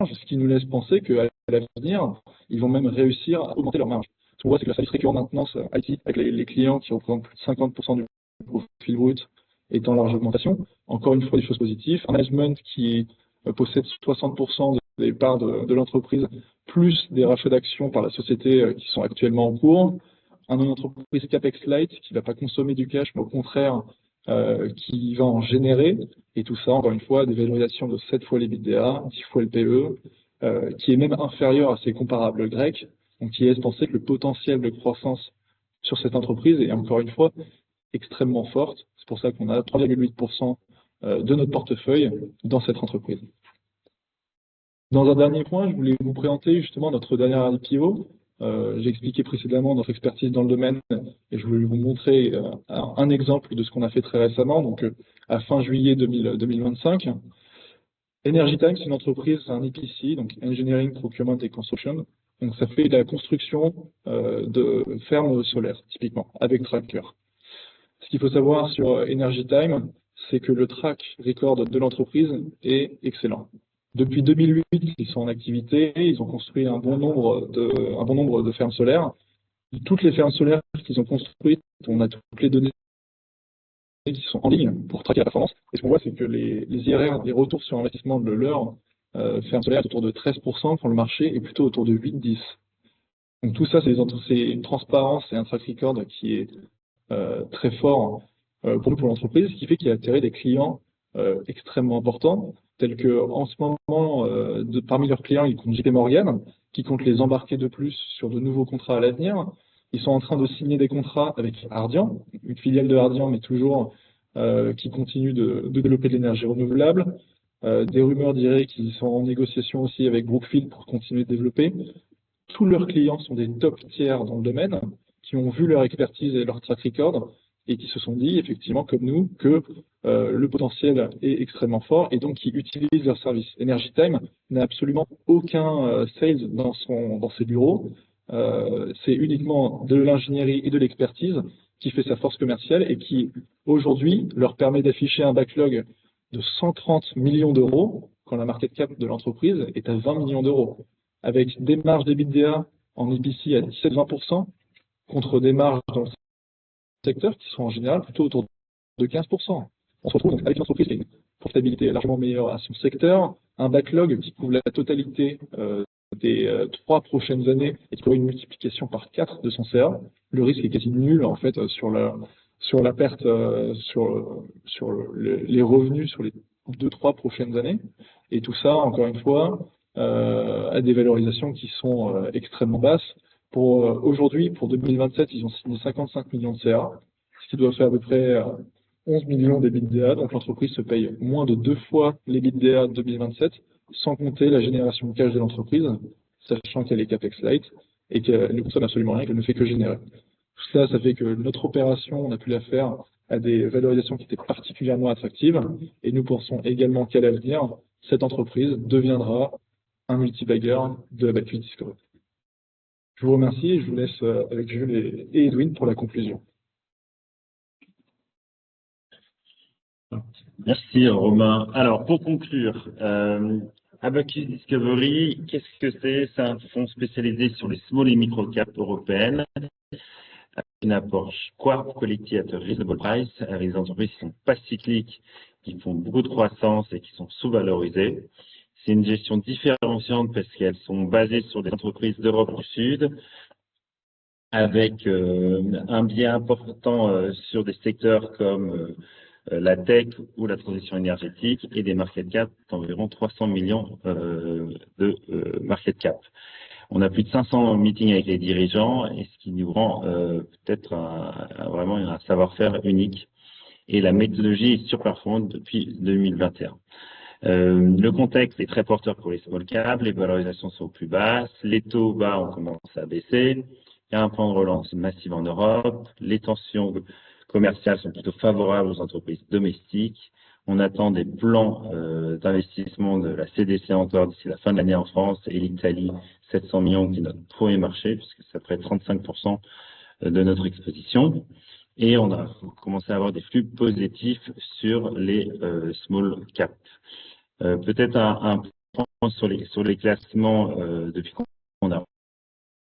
ce qui nous laisse penser qu'à l'avenir, ils vont même réussir à augmenter leur marge. Ce qu'on voit, c'est que la service récurrent maintenance IT, avec les clients qui représentent plus de 50% du profil brut, est en large augmentation. Encore une fois, des choses positives. Un management qui possède 60% des parts de l'entreprise, plus des rachats d'actions par la société qui sont actuellement en cours. Une entreprise CAPEX Light qui ne va pas consommer du cash, mais au contraire, qui va en générer. Et tout ça, encore une fois, des valorisations de 7 fois l'EBITDA, 10 fois le PE, qui est même inférieur à ses comparables grecs, donc qui laisse penser que le potentiel de croissance sur cette entreprise est encore une fois extrêmement forte. C'est pour ça qu'on a 3,8% de notre portefeuille dans cette entreprise. Dans un dernier point, je voulais vous présenter justement notre dernière IPO. J'ai expliqué précédemment notre expertise dans le domaine et je voulais vous montrer un exemple de ce qu'on a fait très récemment, donc à fin juillet 2025. Energy Time, c'est une entreprise, c'est un EPC, donc Engineering, Procurement et Construction. Donc ça fait de la construction de fermes solaires, typiquement, avec tracker. Ce qu'il faut savoir sur Energy Time, c'est que le track record de l'entreprise est excellent. Depuis 2008, ils sont en activité, ils ont construit un bon nombre de fermes solaires. Toutes les fermes solaires qu'ils ont construites, on a toutes les données qui sont en ligne pour traquer la performance. Et ce qu'on voit, c'est que les IRR, les retours sur investissement de leur ferme solaire, est autour de 13%, quand le marché est plutôt autour de 8-10%. Donc tout ça, c'est une transparence et un track record qui est très fort pour nous, pour l'entreprise, ce qui fait qu'il a attiré des clients extrêmement importants, tels que en ce moment, parmi leurs clients, ils comptent JP Morgan, qui compte les embarquer de plus sur de nouveaux contrats à l'avenir. Ils sont en train de signer des contrats avec Ardian, une filiale de Ardian, mais toujours qui continue de développer de l'énergie renouvelable. Des rumeurs diraient qu'ils sont en négociation aussi avec Brookfield pour continuer de développer. Tous leurs clients sont des top tiers dans le domaine, qui ont vu leur expertise et leur track record, et qui se sont dit, effectivement, comme nous, que le potentiel est extrêmement fort, et donc qui utilisent leur service. Energy Time n'a absolument aucun sales dans ses bureaux. C'est uniquement de l'ingénierie et de l'expertise qui fait sa force commerciale et qui, aujourd'hui, leur permet d'afficher un backlog de 130 millions d'euros, quand la market cap de l'entreprise est à 20 millions d'euros, avec des marges d'EBITDA en EPC à 17-20%, contre des marges dans le secteur qui sont en général plutôt autour de 15%. On se retrouve donc avec une entreprise qui a une profitabilité largement meilleure à son secteur, un backlog qui couvre la totalité des 3 prochaines années et qui aurait une multiplication par 4 de son CA. Le risque est quasi nul en fait sur la perte, sur les revenus sur les 2-3 prochaines années. Et tout ça, encore une fois, à des valorisations qui sont extrêmement basses. Aujourd'hui, pour 2027, ils ont signé 55 millions de CA, ce qui doit faire à peu près 11 millions d'EBITDA. Donc l'entreprise se paye moins de 2 fois l'EBITDA 2027, sans compter la génération de cash de l'entreprise, sachant qu'elle est CAPEX light et qu'elle ne consomme absolument rien, qu'elle ne fait que générer. Tout ça, ça fait que notre opération, on a pu la faire à des valorisations qui étaient particulièrement attractives. Et nous pensons également qu'à l'avenir, cette entreprise deviendra un multibagger de Abacus Discovery. Je vous remercie et je vous laisse avec Jules et Edwin pour la conclusion. Merci Romain. Alors pour conclure, Abacus Discovery, qu'est-ce que c'est? C'est un fonds spécialisé sur les small et micro caps européennes, une approche quality at a reasonable price, avec des entreprises qui sont pas cycliques, qui font beaucoup de croissance et qui sont sous-valorisées. C'est une gestion différenciante parce qu'elles sont basées sur des entreprises d'Europe du Sud, avec un biais important sur des secteurs comme la tech ou la transition énergétique et des market cap d'environ 300 millions de market cap. On a plus de 500 meetings avec les dirigeants et ce qui nous rend peut-être vraiment un savoir-faire unique. Et la méthodologie est surperformante depuis 2021. Le contexte est très porteur pour les small caps, les valorisations sont plus basses, les taux bas ont commencé à baisser, il y a un plan de relance massif en Europe, les tensions commerciales sont plutôt favorables aux entreprises domestiques, on attend des plans d'investissement de la CDC encore d'ici la fin de l'année en France et l'Italie, 700 millions qui est notre premier marché puisque ça ferait 35% de notre exposition. Et on a commencé à avoir des flux positifs sur les small caps. Peut-être un point sur les classements depuis qu'on a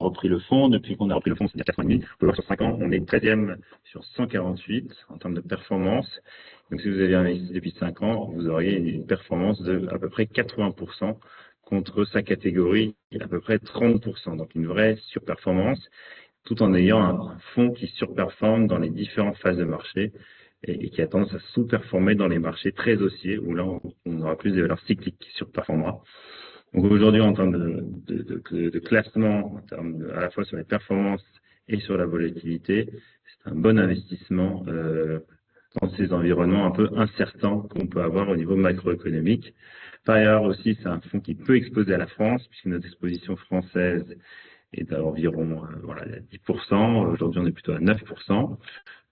repris le fonds. Depuis qu'on a repris le fonds, c'est-à-dire 4 ans et demi. On peut voir sur 5 ans, on est 13e sur 148 en termes de performance. Donc, si vous avez investi depuis 5 ans, vous auriez une performance de à peu près 80% contre sa catégorie, à peu près 30%. Donc, une vraie surperformance, tout en ayant un fonds qui surperforme dans les différentes phases de marché et qui a tendance à sous-performer dans les marchés très haussiers, où là, on aura plus des valeurs cycliques qui surperformera. Donc aujourd'hui, en termes de classement, en termes à la fois sur les performances et sur la volatilité, c'est un bon investissement dans ces environnements un peu incertains qu'on peut avoir au niveau macroéconomique. Par ailleurs aussi, c'est un fonds qui peut exposer à la France, puisque notre exposition française est d'environ 10%. Aujourd'hui, on est plutôt à 9%.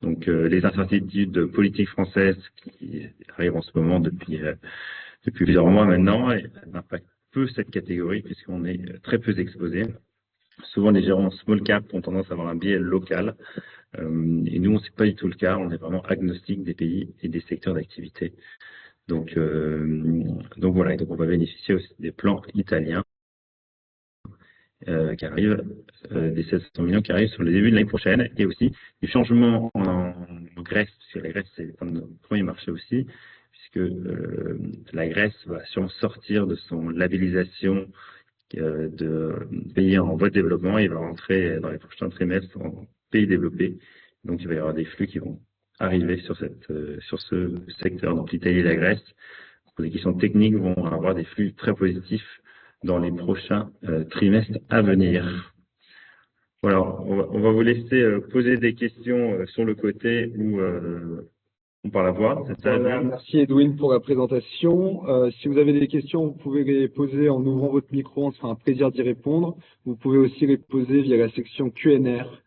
Donc, les incertitudes politiques françaises qui arrivent en ce moment depuis plusieurs mois maintenant impactent peu cette catégorie puisqu'on est très peu exposé. Souvent, les gérants small cap ont tendance à avoir un biais local. Et nous, c'est pas du tout le cas. On est vraiment agnostique des pays et des secteurs d'activité. Donc voilà. Et donc, on va bénéficier aussi des plans italiens qui arrivent, des 700 millions qui arrivent sur le début de l'année prochaine. Et aussi des changements en Grèce, parce que la Grèce, c'est notre premier marché aussi, puisque la Grèce va sûrement sortir de son labellisation de pays en voie de développement et va rentrer dans les prochains trimestres en pays développés. Donc, il va y avoir des flux qui vont arriver sur ce secteur. Donc, l'Italie et la Grèce, pour des questions techniques, vont avoir des flux très positifs dans les prochains trimestres à venir. Voilà, on va vous laisser poser des questions sur le côté où on parle à voix. C'est ça, Voilà, merci Edwin pour la présentation. Si vous avez des questions, vous pouvez les poser en ouvrant votre micro, on se fera un plaisir d'y répondre. Vous pouvez aussi les poser via la section Q&R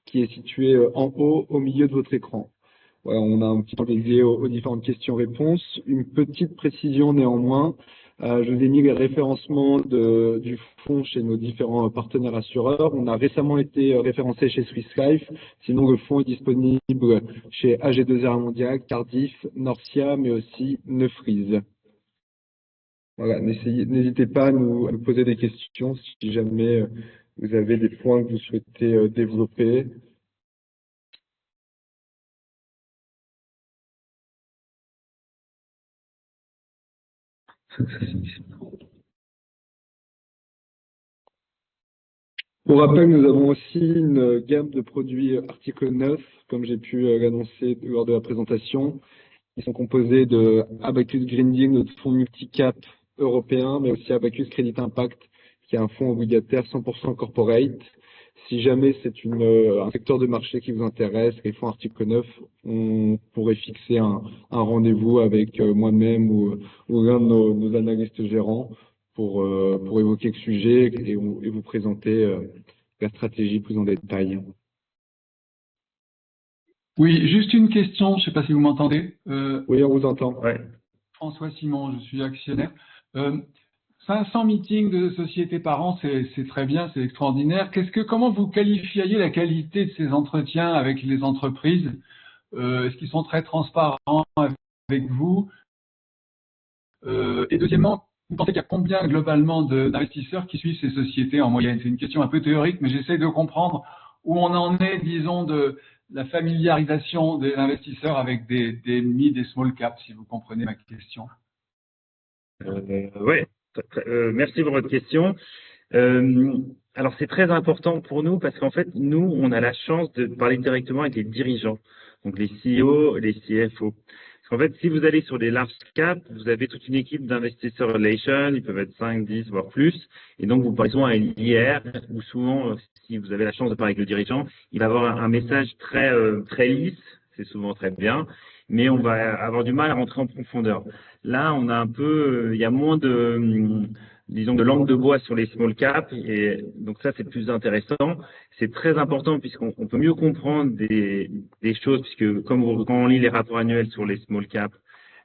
qui est située en haut au milieu de votre écran. Voilà, on a un petit temps dédié aux différentes questions-réponses. Une petite précision néanmoins. Je vous ai mis les référencements du fonds chez nos différents partenaires assureurs. On a récemment été référencé chez Swiss Life. Sinon, le fonds est disponible chez AG2R Mondial, Cardiff, Norcia, mais aussi Neufrise. Voilà, n'hésitez pas à nous poser des questions si jamais vous avez des points que vous souhaitez développer. Pour rappel, nous avons aussi une gamme de produits article 9, comme j'ai pu l'annoncer lors de la présentation. Ils sont composés de Abacus Green Deal, notre fonds multicap européen, mais aussi Abacus Credit Impact, qui est un fonds obligataire 100% corporate. Si jamais c'est un secteur de marché qui vous intéresse, les fonds article 9, on pourrait fixer un rendez-vous avec moi-même ou l'un de nos analystes gérants pour évoquer le sujet et vous présenter la stratégie plus en détail. Oui, juste une question, je ne sais pas si vous m'entendez. Oui, on vous entend. Ouais. François Simon, je suis actionnaire. 500 meetings de sociétés par an, c'est très bien, c'est extraordinaire. Comment vous qualifieriez la qualité de ces entretiens avec les entreprises? Est-ce qu'ils sont très transparents avec vous? Et deuxièmement, vous pensez qu'il y a combien globalement d'investisseurs qui suivent ces sociétés en moyenne? C'est une question un peu théorique, mais j'essaie de comprendre où on en est, disons, de la familiarisation des investisseurs avec des mid et small caps, si vous comprenez ma question. Oui, merci pour votre question. Alors, c'est très important pour nous parce qu'en fait, nous, on a la chance de parler directement avec les dirigeants, donc les CEO, les CFO. En fait, si vous allez sur des large caps, vous avez toute une équipe d'investisseurs relations, ils peuvent être 5, 10, voire plus. Et donc, vous parlez souvent à une IR, où souvent, si vous avez la chance de parler avec le dirigeant, il va avoir un message très lisse, c'est souvent très bien, mais on va avoir du mal à rentrer en profondeur. Là, on a un peu, il y a moins disons, de langue de bois sur les small caps, et donc ça, c'est plus intéressant. C'est très important puisqu'on peut mieux comprendre des choses, puisque quand on lit les rapports annuels sur les small caps,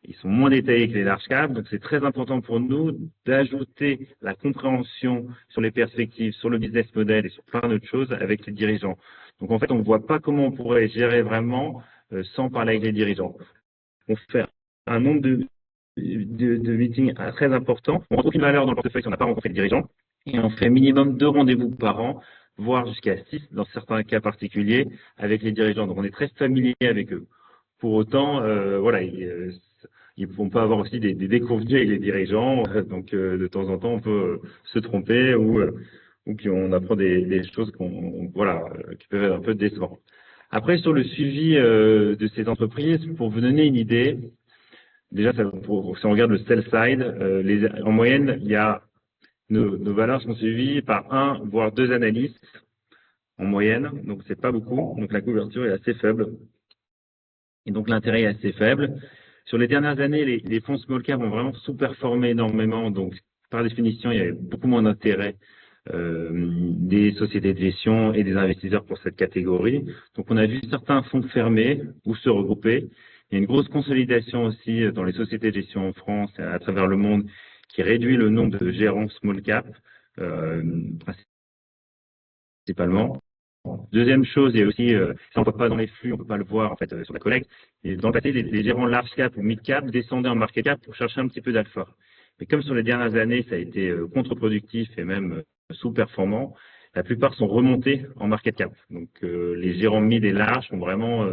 ils sont moins détaillés que les large caps, donc c'est très important pour nous d'ajouter la compréhension sur les perspectives, sur le business model et sur plein d'autres choses avec les dirigeants. Donc en fait, on ne voit pas comment on pourrait gérer vraiment sans parler avec les dirigeants. On fait un nombre de meetings très important. On ne retrouve aucune valeur dans le portefeuille si on n'a pas rencontré le dirigeant. Et on fait minimum 2 rendez-vous par an, voire jusqu'à 6 dans certains cas particuliers avec les dirigeants. Donc on est très familier avec eux. Pour autant, voilà, on peut avoir aussi des déconvenus avec les dirigeants. Donc de temps en temps, on peut se tromper ou qu'on apprend des choses qui peuvent être un peu décevantes. Après, sur le suivi de ces entreprises, pour vous donner une idée, déjà, si on regarde le sell side, en moyenne, il y a nos valeurs sont suivies par 1 voire 2 analystes en moyenne, donc c'est pas beaucoup. Donc la couverture est assez faible et donc l'intérêt est assez faible. Sur les dernières années, les fonds small cap ont vraiment sous-performé énormément, donc par définition, il y avait beaucoup moins d'intérêt des sociétés de gestion et des investisseurs pour cette catégorie. Donc on a vu certains fonds fermer ou se regrouper. Il y a une grosse consolidation aussi dans les sociétés de gestion en France et à travers le monde qui réduit le nombre de gérants small cap, principalement. Deuxième chose, il y a aussi, ça on ne voit pas dans les flux, on ne peut pas le voir en fait sur la collecte. Et dans le passé, les gérants large cap ou mid cap descendaient en market cap pour chercher un petit peu d'alpha. Mais comme sur les dernières années, ça a été contre-productif et même sous-performant, la plupart sont remontés en market cap. Donc les gérants mid et large sont vraiment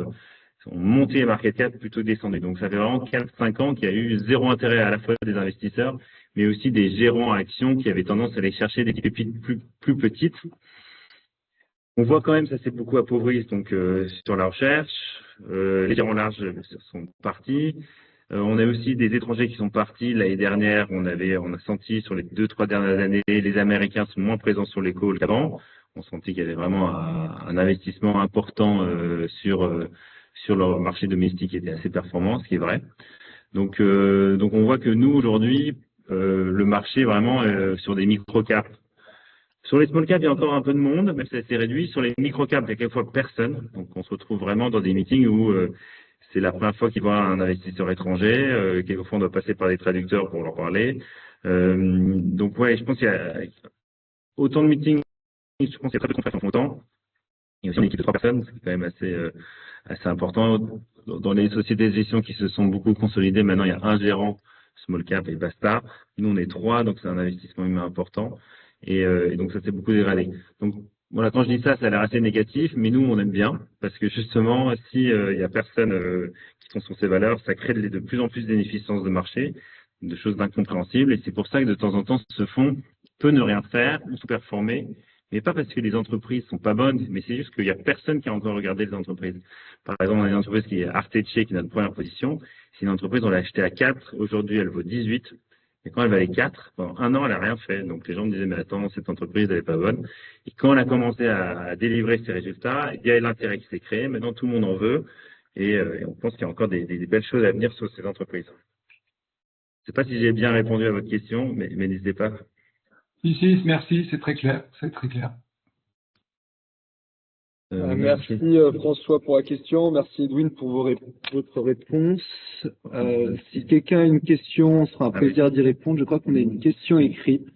sont montés à market cap plutôt descendus. Donc ça fait vraiment 4-5 ans qu'il y a eu zéro intérêt à la fois des investisseurs, mais aussi des gérants à actions qui avaient tendance à aller chercher des pépites plus petites. On voit quand même ça s'est beaucoup appauvri donc sur la recherche. Les gérants larges sont partis. On a aussi des étrangers qui sont partis. L'année dernière, on a senti sur les 2-3 dernières années, les Américains sont moins présents sur les calls qu'avant. On sentit qu'il y avait vraiment un investissement important sur leur marché domestique qui était assez performant, ce qui est vrai. Donc on voit que nous aujourd'hui, le marché vraiment sur des micro-caps. Sur les small caps, il y a encore un peu de monde, mais ça s'est réduit. Sur les micro-caps, il y a quelquefois personne. Donc on se retrouve vraiment dans des meetings où c'est la première fois qu'ils voient un investisseur étranger. Quelquefois, on doit passer par des traducteurs pour leur parler. Donc ouais, je pense qu'il y a autant de meetings, je pense qu'il y a très peu de conférences en autant. Il y a aussi une équipe de 3 personnes, c'est quand même assez important. Dans les sociétés de gestion qui se sont beaucoup consolidées, maintenant il y a un gérant small cap et basta. Nous on est 3, donc c'est un investissement humain important. Et donc ça s'est beaucoup dégradé. Donc voilà, quand je dis ça, ça a l'air assez négatif, mais nous on aime bien parce que justement, si il y a personne qui sont sur ces valeurs, ça crée de plus en plus d'inefficiences de marché, de choses incompréhensibles. Et c'est pour ça que de temps en temps, ce fonds peut ne rien faire ou sous-performer, mais pas parce que les entreprises sont pas bonnes, mais c'est juste qu'il y a personne qui a encore regardé les entreprises. Par exemple, on a une entreprise qui est Arteche, qui est notre première position. C'est une entreprise, on l'a achetée à 4. Aujourd'hui, elle vaut 18. Et quand elle valait 4, pendant 1 an, elle n'a rien fait. Donc les gens me disaient, mais attends, cette entreprise, elle n'est pas bonne. Et quand elle a commencé à délivrer ses résultats, il y a l'intérêt qui s'est créé. Maintenant, tout le monde en veut. Et on pense qu'il y a encore des belles choses à venir sur ces entreprises. Je ne sais pas si j'ai bien répondu à votre question, mais n'hésitez pas. Si, merci, c'est très clair, c'est très clair. Merci François pour la question. Merci Edwin pour votre réponse. Si quelqu'un a une question, ce sera un plaisir d'y répondre. Je crois qu'on a une question écrite.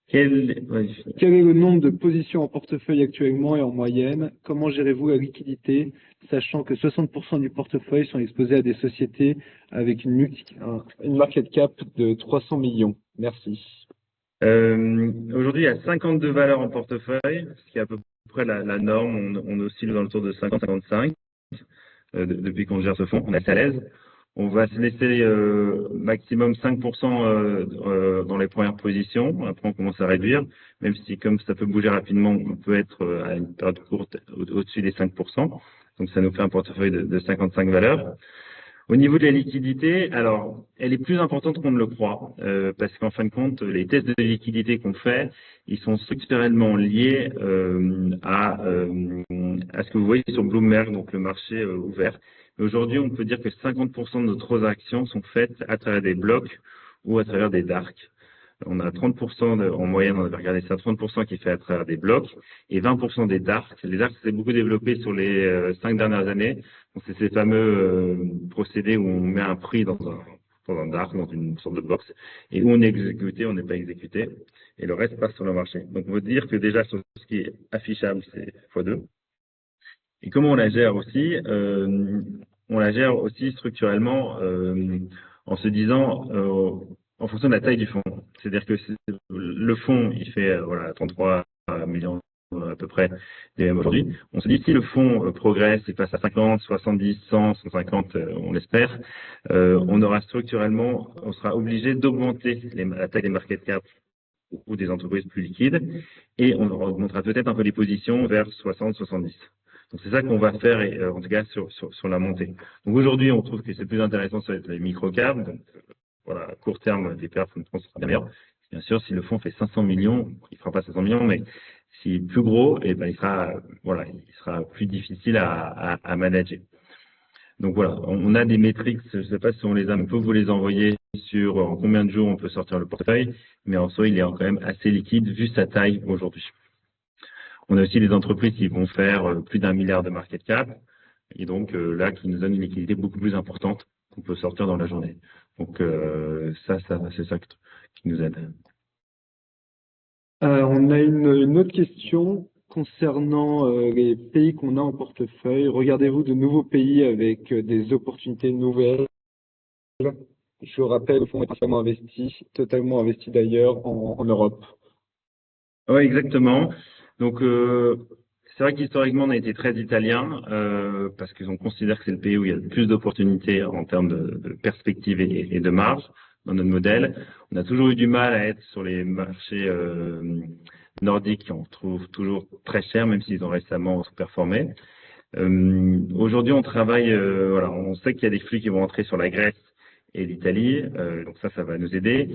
Quel est le nombre de positions en portefeuille actuellement et en moyenne? Comment gérez-vous la liquidité, sachant que 60% du portefeuille sont exposés à des sociétés avec une market cap de 300 millions? Merci. Aujourd'hui, il y a 52 valeurs en portefeuille, ce qui est à peu près la norme. On oscille dans le tour de 50-55 depuis qu'on gère ce fonds. On est assez à l'aise. On va se laisser maximum 5% dans les premières positions. Après, on commence à réduire, même si comme ça peut bouger rapidement, on peut être à une période courte au-dessus des 5%. Donc, ça nous fait un portefeuille de 55 valeurs. Au niveau de la liquidité, alors, elle est plus importante qu'on ne le croit, parce qu'en fin de compte, les tests de liquidité qu'on fait, ils sont structurellement liés à ce que vous voyez sur Bloomberg, donc le marché ouvert. Aujourd'hui, on peut dire que 50% de nos transactions sont faites à travers des blocs ou à travers des darks. On a 30% en moyenne, on avait regardé ça, 30% qui est fait à travers des blocs et 20% des darks. Les darks s'est beaucoup développé sur les 5 dernières années. Donc, c'est ces fameux procédés où on met un prix dans un dark, dans une sorte de box, et où on est exécuté, on n'est pas exécuté, et le reste passe sur le marché. Donc, on veut dire que déjà, sur ce qui est affichable, c'est x2. Et comment on la gère aussi on la gère aussi structurellement en se disant en fonction de la taille du fonds. C'est-à-dire que le fonds, il fait voilà 33 millions à peu près d'EM aujourd'hui. On se dit si le fonds progresse, il passe à 50, 70, 100, 150, on l'espère, on aura structurellement, on sera obligé d'augmenter la taille des market cap ou des entreprises plus liquides et on augmentera peut-être un peu les positions vers 60, 70. Donc c'est ça qu'on va faire, et, en tout cas sur la montée. Donc aujourd'hui, on trouve que c'est plus intéressant sur les micro-caps. Donc voilà, à court terme, les perfs sera bien meilleur. Bien sûr, si le fonds fait 500 millions, il fera pas 500 millions, mais s'il est plus gros, et ben il sera plus difficile à manager. Donc voilà, on a des métriques, je ne sais pas si on les a, mais on peut vous les envoyer sur en combien de jours on peut sortir le portefeuille, mais en soi, il est quand même assez liquide vu sa taille aujourd'hui. On a aussi des entreprises qui vont faire plus d'1 milliard de market cap, et donc là, qui nous donnent une liquidité beaucoup plus importante qu'on peut sortir dans la journée. Donc c'est ça qui nous aide. On a une autre question concernant les pays qu'on a en portefeuille. Regardez-vous de nouveaux pays avec des opportunités nouvelles? Je rappelle, le fonds est principalement investi, totalement investi d'ailleurs en Europe. Oui, exactement. Donc, c'est vrai qu'historiquement, on a été très italien parce qu'on considère que c'est le pays où il y a le plus d'opportunités en termes de perspectives et de marge dans notre modèle. On a toujours eu du mal à être sur les marchés nordiques qui on trouve toujours très cher, même s'ils ont récemment sous-performé. Aujourd'hui, on travaille, voilà, on sait qu'il y a des flux qui vont entrer sur la Grèce et l'Italie, donc ça va nous aider.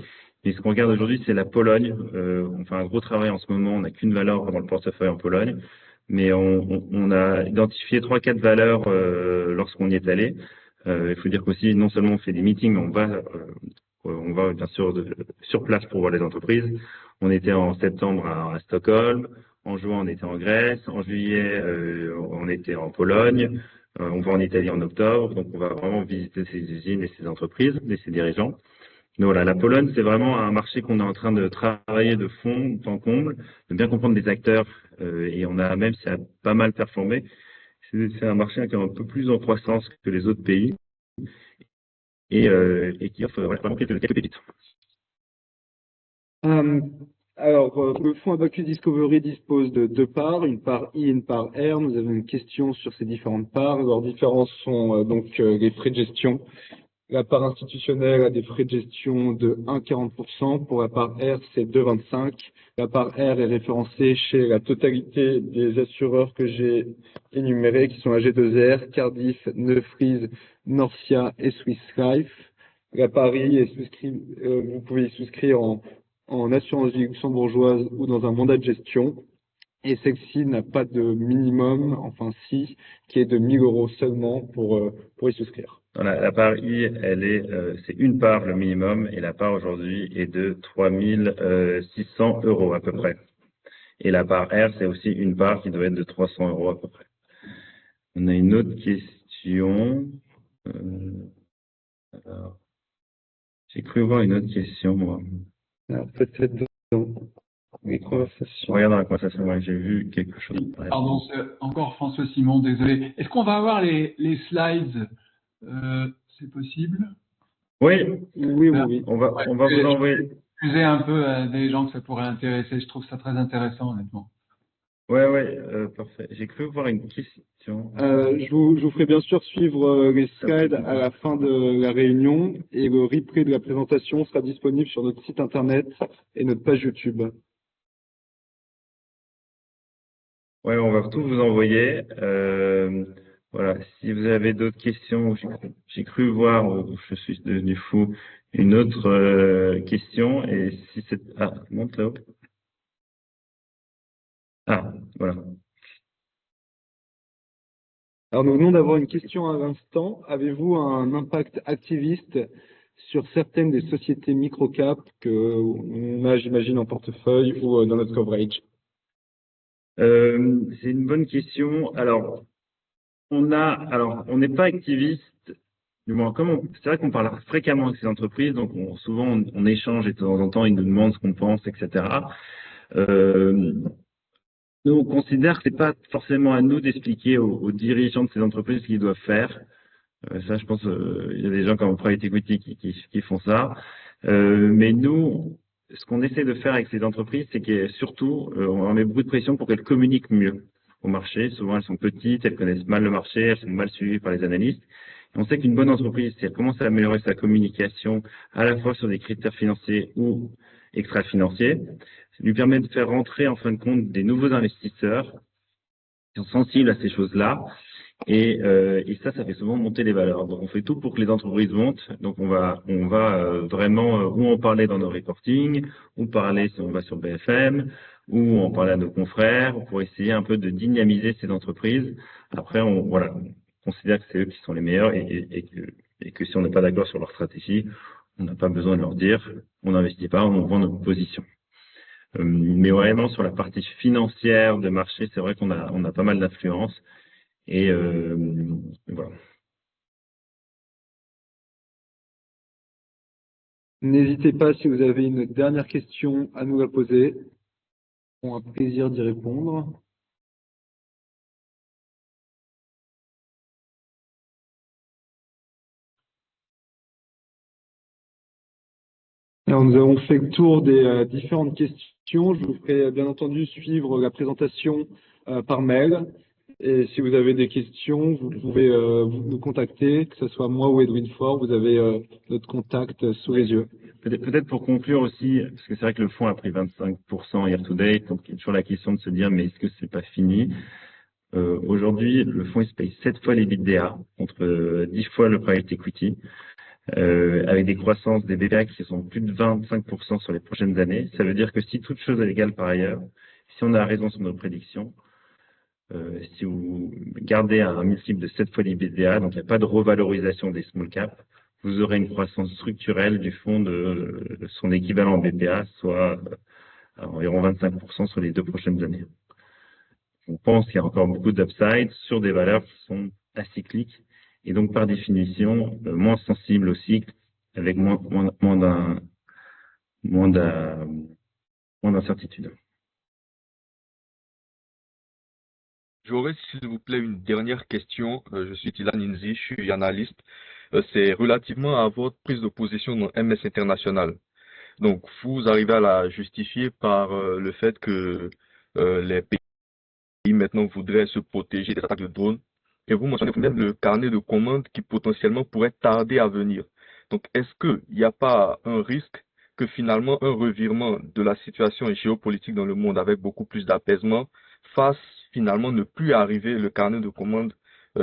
Et ce qu'on regarde aujourd'hui, c'est la Pologne. On fait un gros travail en ce moment. On n'a qu'une valeur dans le portefeuille en Pologne, mais on a identifié 3-4 valeurs lorsqu'on y est allé. Il faut dire qu'aussi, non seulement on fait des meetings, mais on va bien sûr sur place pour voir les entreprises. On était en septembre à Stockholm. En juin, on était en Grèce. En juillet, on était en Pologne. On va en Italie en octobre. Donc, on va vraiment visiter ces usines et ces entreprises et ces dirigeants. Mais voilà, la Pologne, c'est vraiment un marché qu'on est en train de travailler de fond en comble, de bien comprendre les acteurs, et on a même, ça a pas mal performé. C'est un marché qui est un peu plus en croissance que les autres pays et qui offre vraiment quelques pépites. Le fonds Abacus Discovery dispose de 2 parts, une part I et une part R. Nous avons une question sur ces différentes parts. Leurs différences sont donc les frais de gestion. La part institutionnelle a des frais de gestion de 1,40%. Pour la part R, c'est 2,25%. La part R est référencée chez la totalité des assureurs que j'ai énumérés, qui sont AG2R, Cardiff, Neufrise, Norcia et Swiss Life. La part I est vous pouvez y souscrire en assurance vie luxembourgeoise ou dans un mandat de gestion. Et celle-ci n'a pas de minimum, enfin si, qui est de 1 000 € seulement pour y souscrire. Voilà, la part I, c'est une part le minimum, et la part aujourd'hui est de 3 600 € à peu près. Et la part R, c'est aussi une part qui doit être de 300 € à peu près. On a une autre question. Alors, j'ai cru voir une autre question, moi. Alors, peut-être dans les conversations. Regarde dans la conversation, ouais, j'ai vu quelque chose. Pardon, c'est encore François Simon, désolé. Est-ce qu'on va avoir les slides? C'est possible? Oui, oui. on va vous envoyer. Excusez un peu à des gens que ça pourrait intéresser. Je trouve ça très intéressant, honnêtement. Ouais, parfait. J'ai cru voir une question. Je vous ferai bien sûr suivre les slides à la fin de la réunion, et le replay de la présentation sera disponible sur notre site internet et notre page YouTube. Ouais, on va tout vous envoyer. Voilà, si vous avez d'autres questions, j'ai cru voir, je suis devenu fou, une autre question. Et si c'est... Ah, monte là-haut. Ah, voilà. Alors, nous venons d'avoir une question à l'instant. Avez-vous un impact activiste sur certaines des sociétés microcap que on a, j'imagine, en portefeuille ou dans notre coverage? C'est une bonne question. Alors, on n'est pas activiste. Du moins, c'est vrai qu'on parle fréquemment avec ces entreprises, donc souvent on échange et de temps en temps ils nous demandent ce qu'on pense, etc. Euh, Nous, on considère que c'est pas forcément à nous d'expliquer aux dirigeants de ces entreprises ce qu'ils doivent faire. Ça, je pense, il y a des gens comme Private Equity qui font ça. Mais nous, ce qu'on essaie de faire avec ces entreprises, c'est que surtout, on met beaucoup de pression pour qu'elles communiquent mieux au marché. Souvent, elles sont petites, elles connaissent mal le marché, elles sont mal suivies par les analystes. Et on sait qu'une bonne entreprise, si elle commence à améliorer sa communication, à la fois sur des critères financiers ou extra-financiers, ça lui permet de faire rentrer, en fin de compte, des nouveaux investisseurs qui sont sensibles à ces choses-là. Et ça fait souvent monter les valeurs. Donc, on fait tout pour que les entreprises montent. Donc, on va vraiment ou en parler dans nos reporting, ou parler si on va sur BFM, ou en parler à nos confrères pour essayer un peu de dynamiser ces entreprises. Après, voilà, on considère que c'est eux qui sont les meilleurs et que si on n'est pas d'accord sur leur stratégie, on n'a pas besoin de leur dire, on n'investit pas, on vend nos positions. Mais vraiment sur la partie financière de marché, c'est vrai on a pas mal d'influence. Et voilà. N'hésitez pas, si vous avez une dernière question, à nous la poser. On a plaisir d'y répondre. Alors, nous avons fait le tour des différentes questions. Je vous ferai bien entendu suivre la présentation par mail. Et si vous avez des questions, vous pouvez nous contacter, que ce soit moi ou Edwin Faure. Vous avez notre contact sous les yeux. Peut-être pour conclure aussi, parce que c'est vrai que le fonds a pris 25% year to date, donc il y a toujours la question de se dire, mais est-ce que c'est pas fini? Aujourd'hui, le fonds il se paye 7 fois les BITDA contre 10 fois le private equity, avec des croissances des BPA qui sont plus de 25% sur les prochaines années. Ça veut dire que si toute chose est égale par ailleurs, si on a raison sur nos prédictions, si vous gardez un multiple de 7 fois l'EBITDA, donc il n'y a pas de revalorisation des small caps, vous aurez une croissance structurelle du fonds de son équivalent en BPA, soit environ 25% sur les 2 prochaines années. On pense qu'il y a encore beaucoup d'upside sur des valeurs qui sont acycliques et donc par définition moins sensibles au cycle, avec moins d'incertitude. J'aurais, s'il vous plaît, une dernière question. Je suis Tilan Inzi, je suis analyste. C'est relativement à votre prise de position dans MS International. Donc, vous arrivez à la justifier par le fait que les pays maintenant voudraient se protéger des attaques de drones. Et vous mentionnez même le carnet de commandes qui potentiellement pourrait tarder à venir. Donc, est-ce qu'il n'y a pas un risque que finalement un revirement de la situation géopolitique dans le monde avec beaucoup plus d'apaisement fasse finalement ne plus arriver le carnet de commandes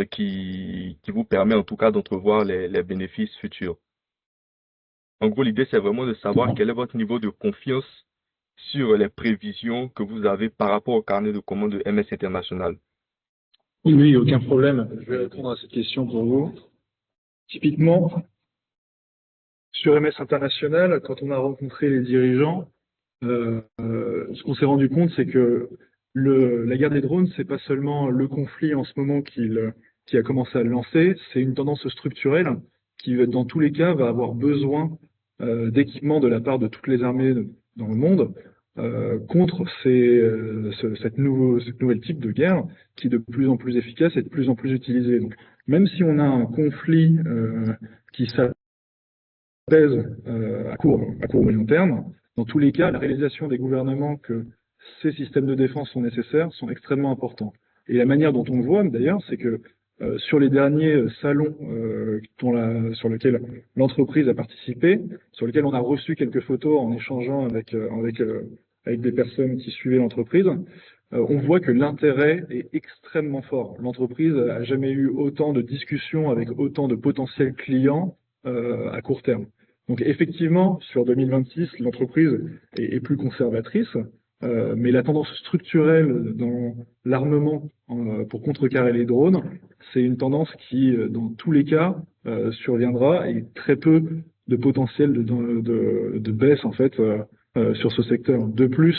qui vous permet en tout cas d'entrevoir les bénéfices futurs? En gros, l'idée, c'est vraiment de savoir quel est votre niveau de confiance sur les prévisions que vous avez par rapport au carnet de commandes de MS International. Oui, aucun problème. Je vais répondre à cette question pour vous. Typiquement, sur MS International, quand on a rencontré les dirigeants, ce qu'on s'est rendu compte, c'est que la guerre des drones, c'est pas seulement le conflit en ce moment qui a commencé à le lancer, c'est une tendance structurelle qui, dans tous les cas, va avoir besoin d'équipements de la part de toutes les armées dans le monde contre cette nouvelle type de guerre qui est de plus en plus efficace et de plus en plus utilisée. Donc, même si on a un conflit qui s'apaise à court moyen terme, dans tous les cas, la réalisation des gouvernements que ces systèmes de défense sont nécessaires sont extrêmement importants. Et la manière dont on le voit, d'ailleurs, c'est que sur les derniers salons sur lesquels l'entreprise a participé, sur lesquels on a reçu quelques photos en échangeant avec des personnes qui suivaient l'entreprise, on voit que l'intérêt est extrêmement fort. L'entreprise a jamais eu autant de discussions avec autant de potentiels clients à court terme. Donc effectivement, sur 2026, l'entreprise est plus conservatrice, mais la tendance structurelle dans l'armement pour contrecarrer les drones, c'est une tendance qui, dans tous les cas, surviendra et très peu de potentiel de baisse en fait sur ce secteur. De plus,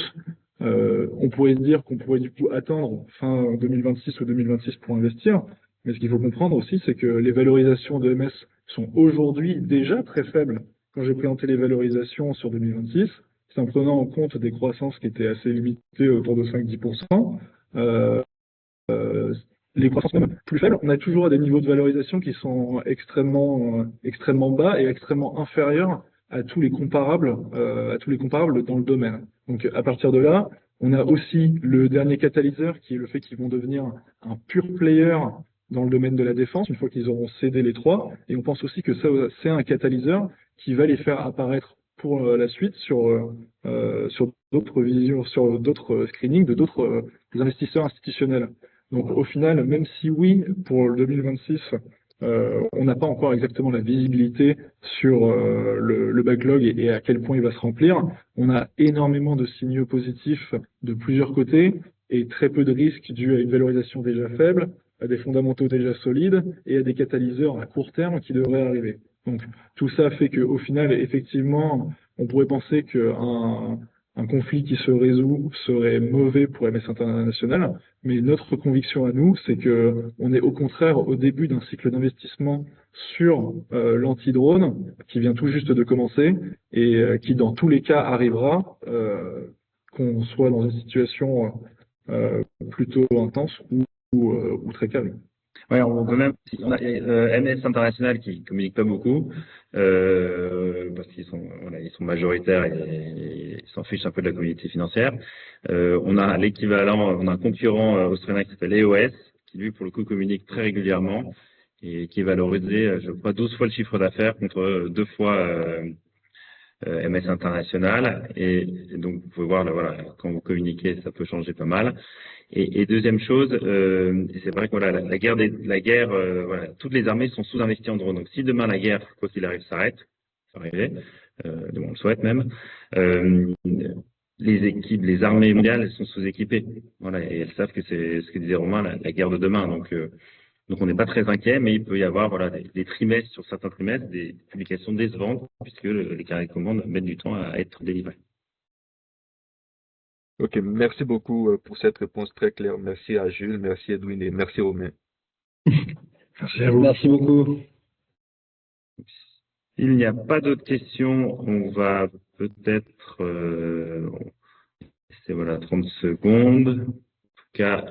on pourrait dire qu'on pourrait du coup attendre fin 2026 ou 2026 pour investir, mais ce qu'il faut comprendre aussi, c'est que les valorisations de MS sont aujourd'hui déjà très faibles. Quand j'ai présenté les valorisations sur 2026, c'est en prenant en compte des croissances qui étaient assez limitées autour de 5-10%. Les croissances même plus faibles, on a toujours des niveaux de valorisation qui sont extrêmement bas et extrêmement inférieurs à tous les comparables dans le domaine. Donc à partir de là, on a aussi le dernier catalyseur qui est le fait qu'ils vont devenir un pur player dans le domaine de la défense une fois qu'ils auront cédé les trois. Et on pense aussi que ça, c'est un catalyseur qui va les faire apparaître pour la suite sur d'autres visions, sur d'autres screenings de d'autres investisseurs institutionnels. Donc au final, même si oui, pour le 2026, on n'a pas encore exactement la visibilité sur le backlog et à quel point il va se remplir, on a énormément de signaux positifs de plusieurs côtés et très peu de risques dus à une valorisation déjà faible, à des fondamentaux déjà solides et à des catalyseurs à court terme qui devraient arriver. Donc tout ça fait qu'au final, effectivement, on pourrait penser qu'un conflit qui se résout serait mauvais pour MS International, mais notre conviction à nous, c'est que on est au contraire au début d'un cycle d'investissement sur l'anti-drone qui vient tout juste de commencer et qui dans tous les cas arrivera, qu'on soit dans une situation plutôt intense ou très calme. Ouais, on peut même, on a MS International qui communique pas beaucoup, parce qu'ils sont, voilà, ils sont majoritaires et ils s'en fichent un peu de la communauté financière. On a l'équivalent, on a un concurrent australien qui s'appelle EOS, qui lui, pour le coup, communique très régulièrement et qui est valorisé, je crois, 12 fois le chiffre d'affaires contre 2 fois MS International. Et donc, vous pouvez voir, là, voilà, quand vous communiquez, ça peut changer pas mal. Et deuxième chose, c'est vrai que voilà, la guerre, voilà, toutes les armées sont sous-investies en drones. Donc si demain la guerre, quoi qu'il arrive, s'arrête, ça va arriver, on le souhaite même, les armées mondiales, elles sont sous-équipées. Voilà, et elles savent que c'est ce que disait Romain, la guerre de demain. Donc on n'est pas très inquiet, mais il peut y avoir voilà des trimestres sur certains trimestres, des publications décevantes, puisque les carnets de commandes mettent du temps à être délivrés. Ok, merci beaucoup pour cette réponse très claire. Merci à Jules, merci Edwin et merci Romain. Merci à vous. Merci beaucoup. S'il n'y a pas d'autres questions, on va peut-être c'est voilà 30 secondes. En tout cas,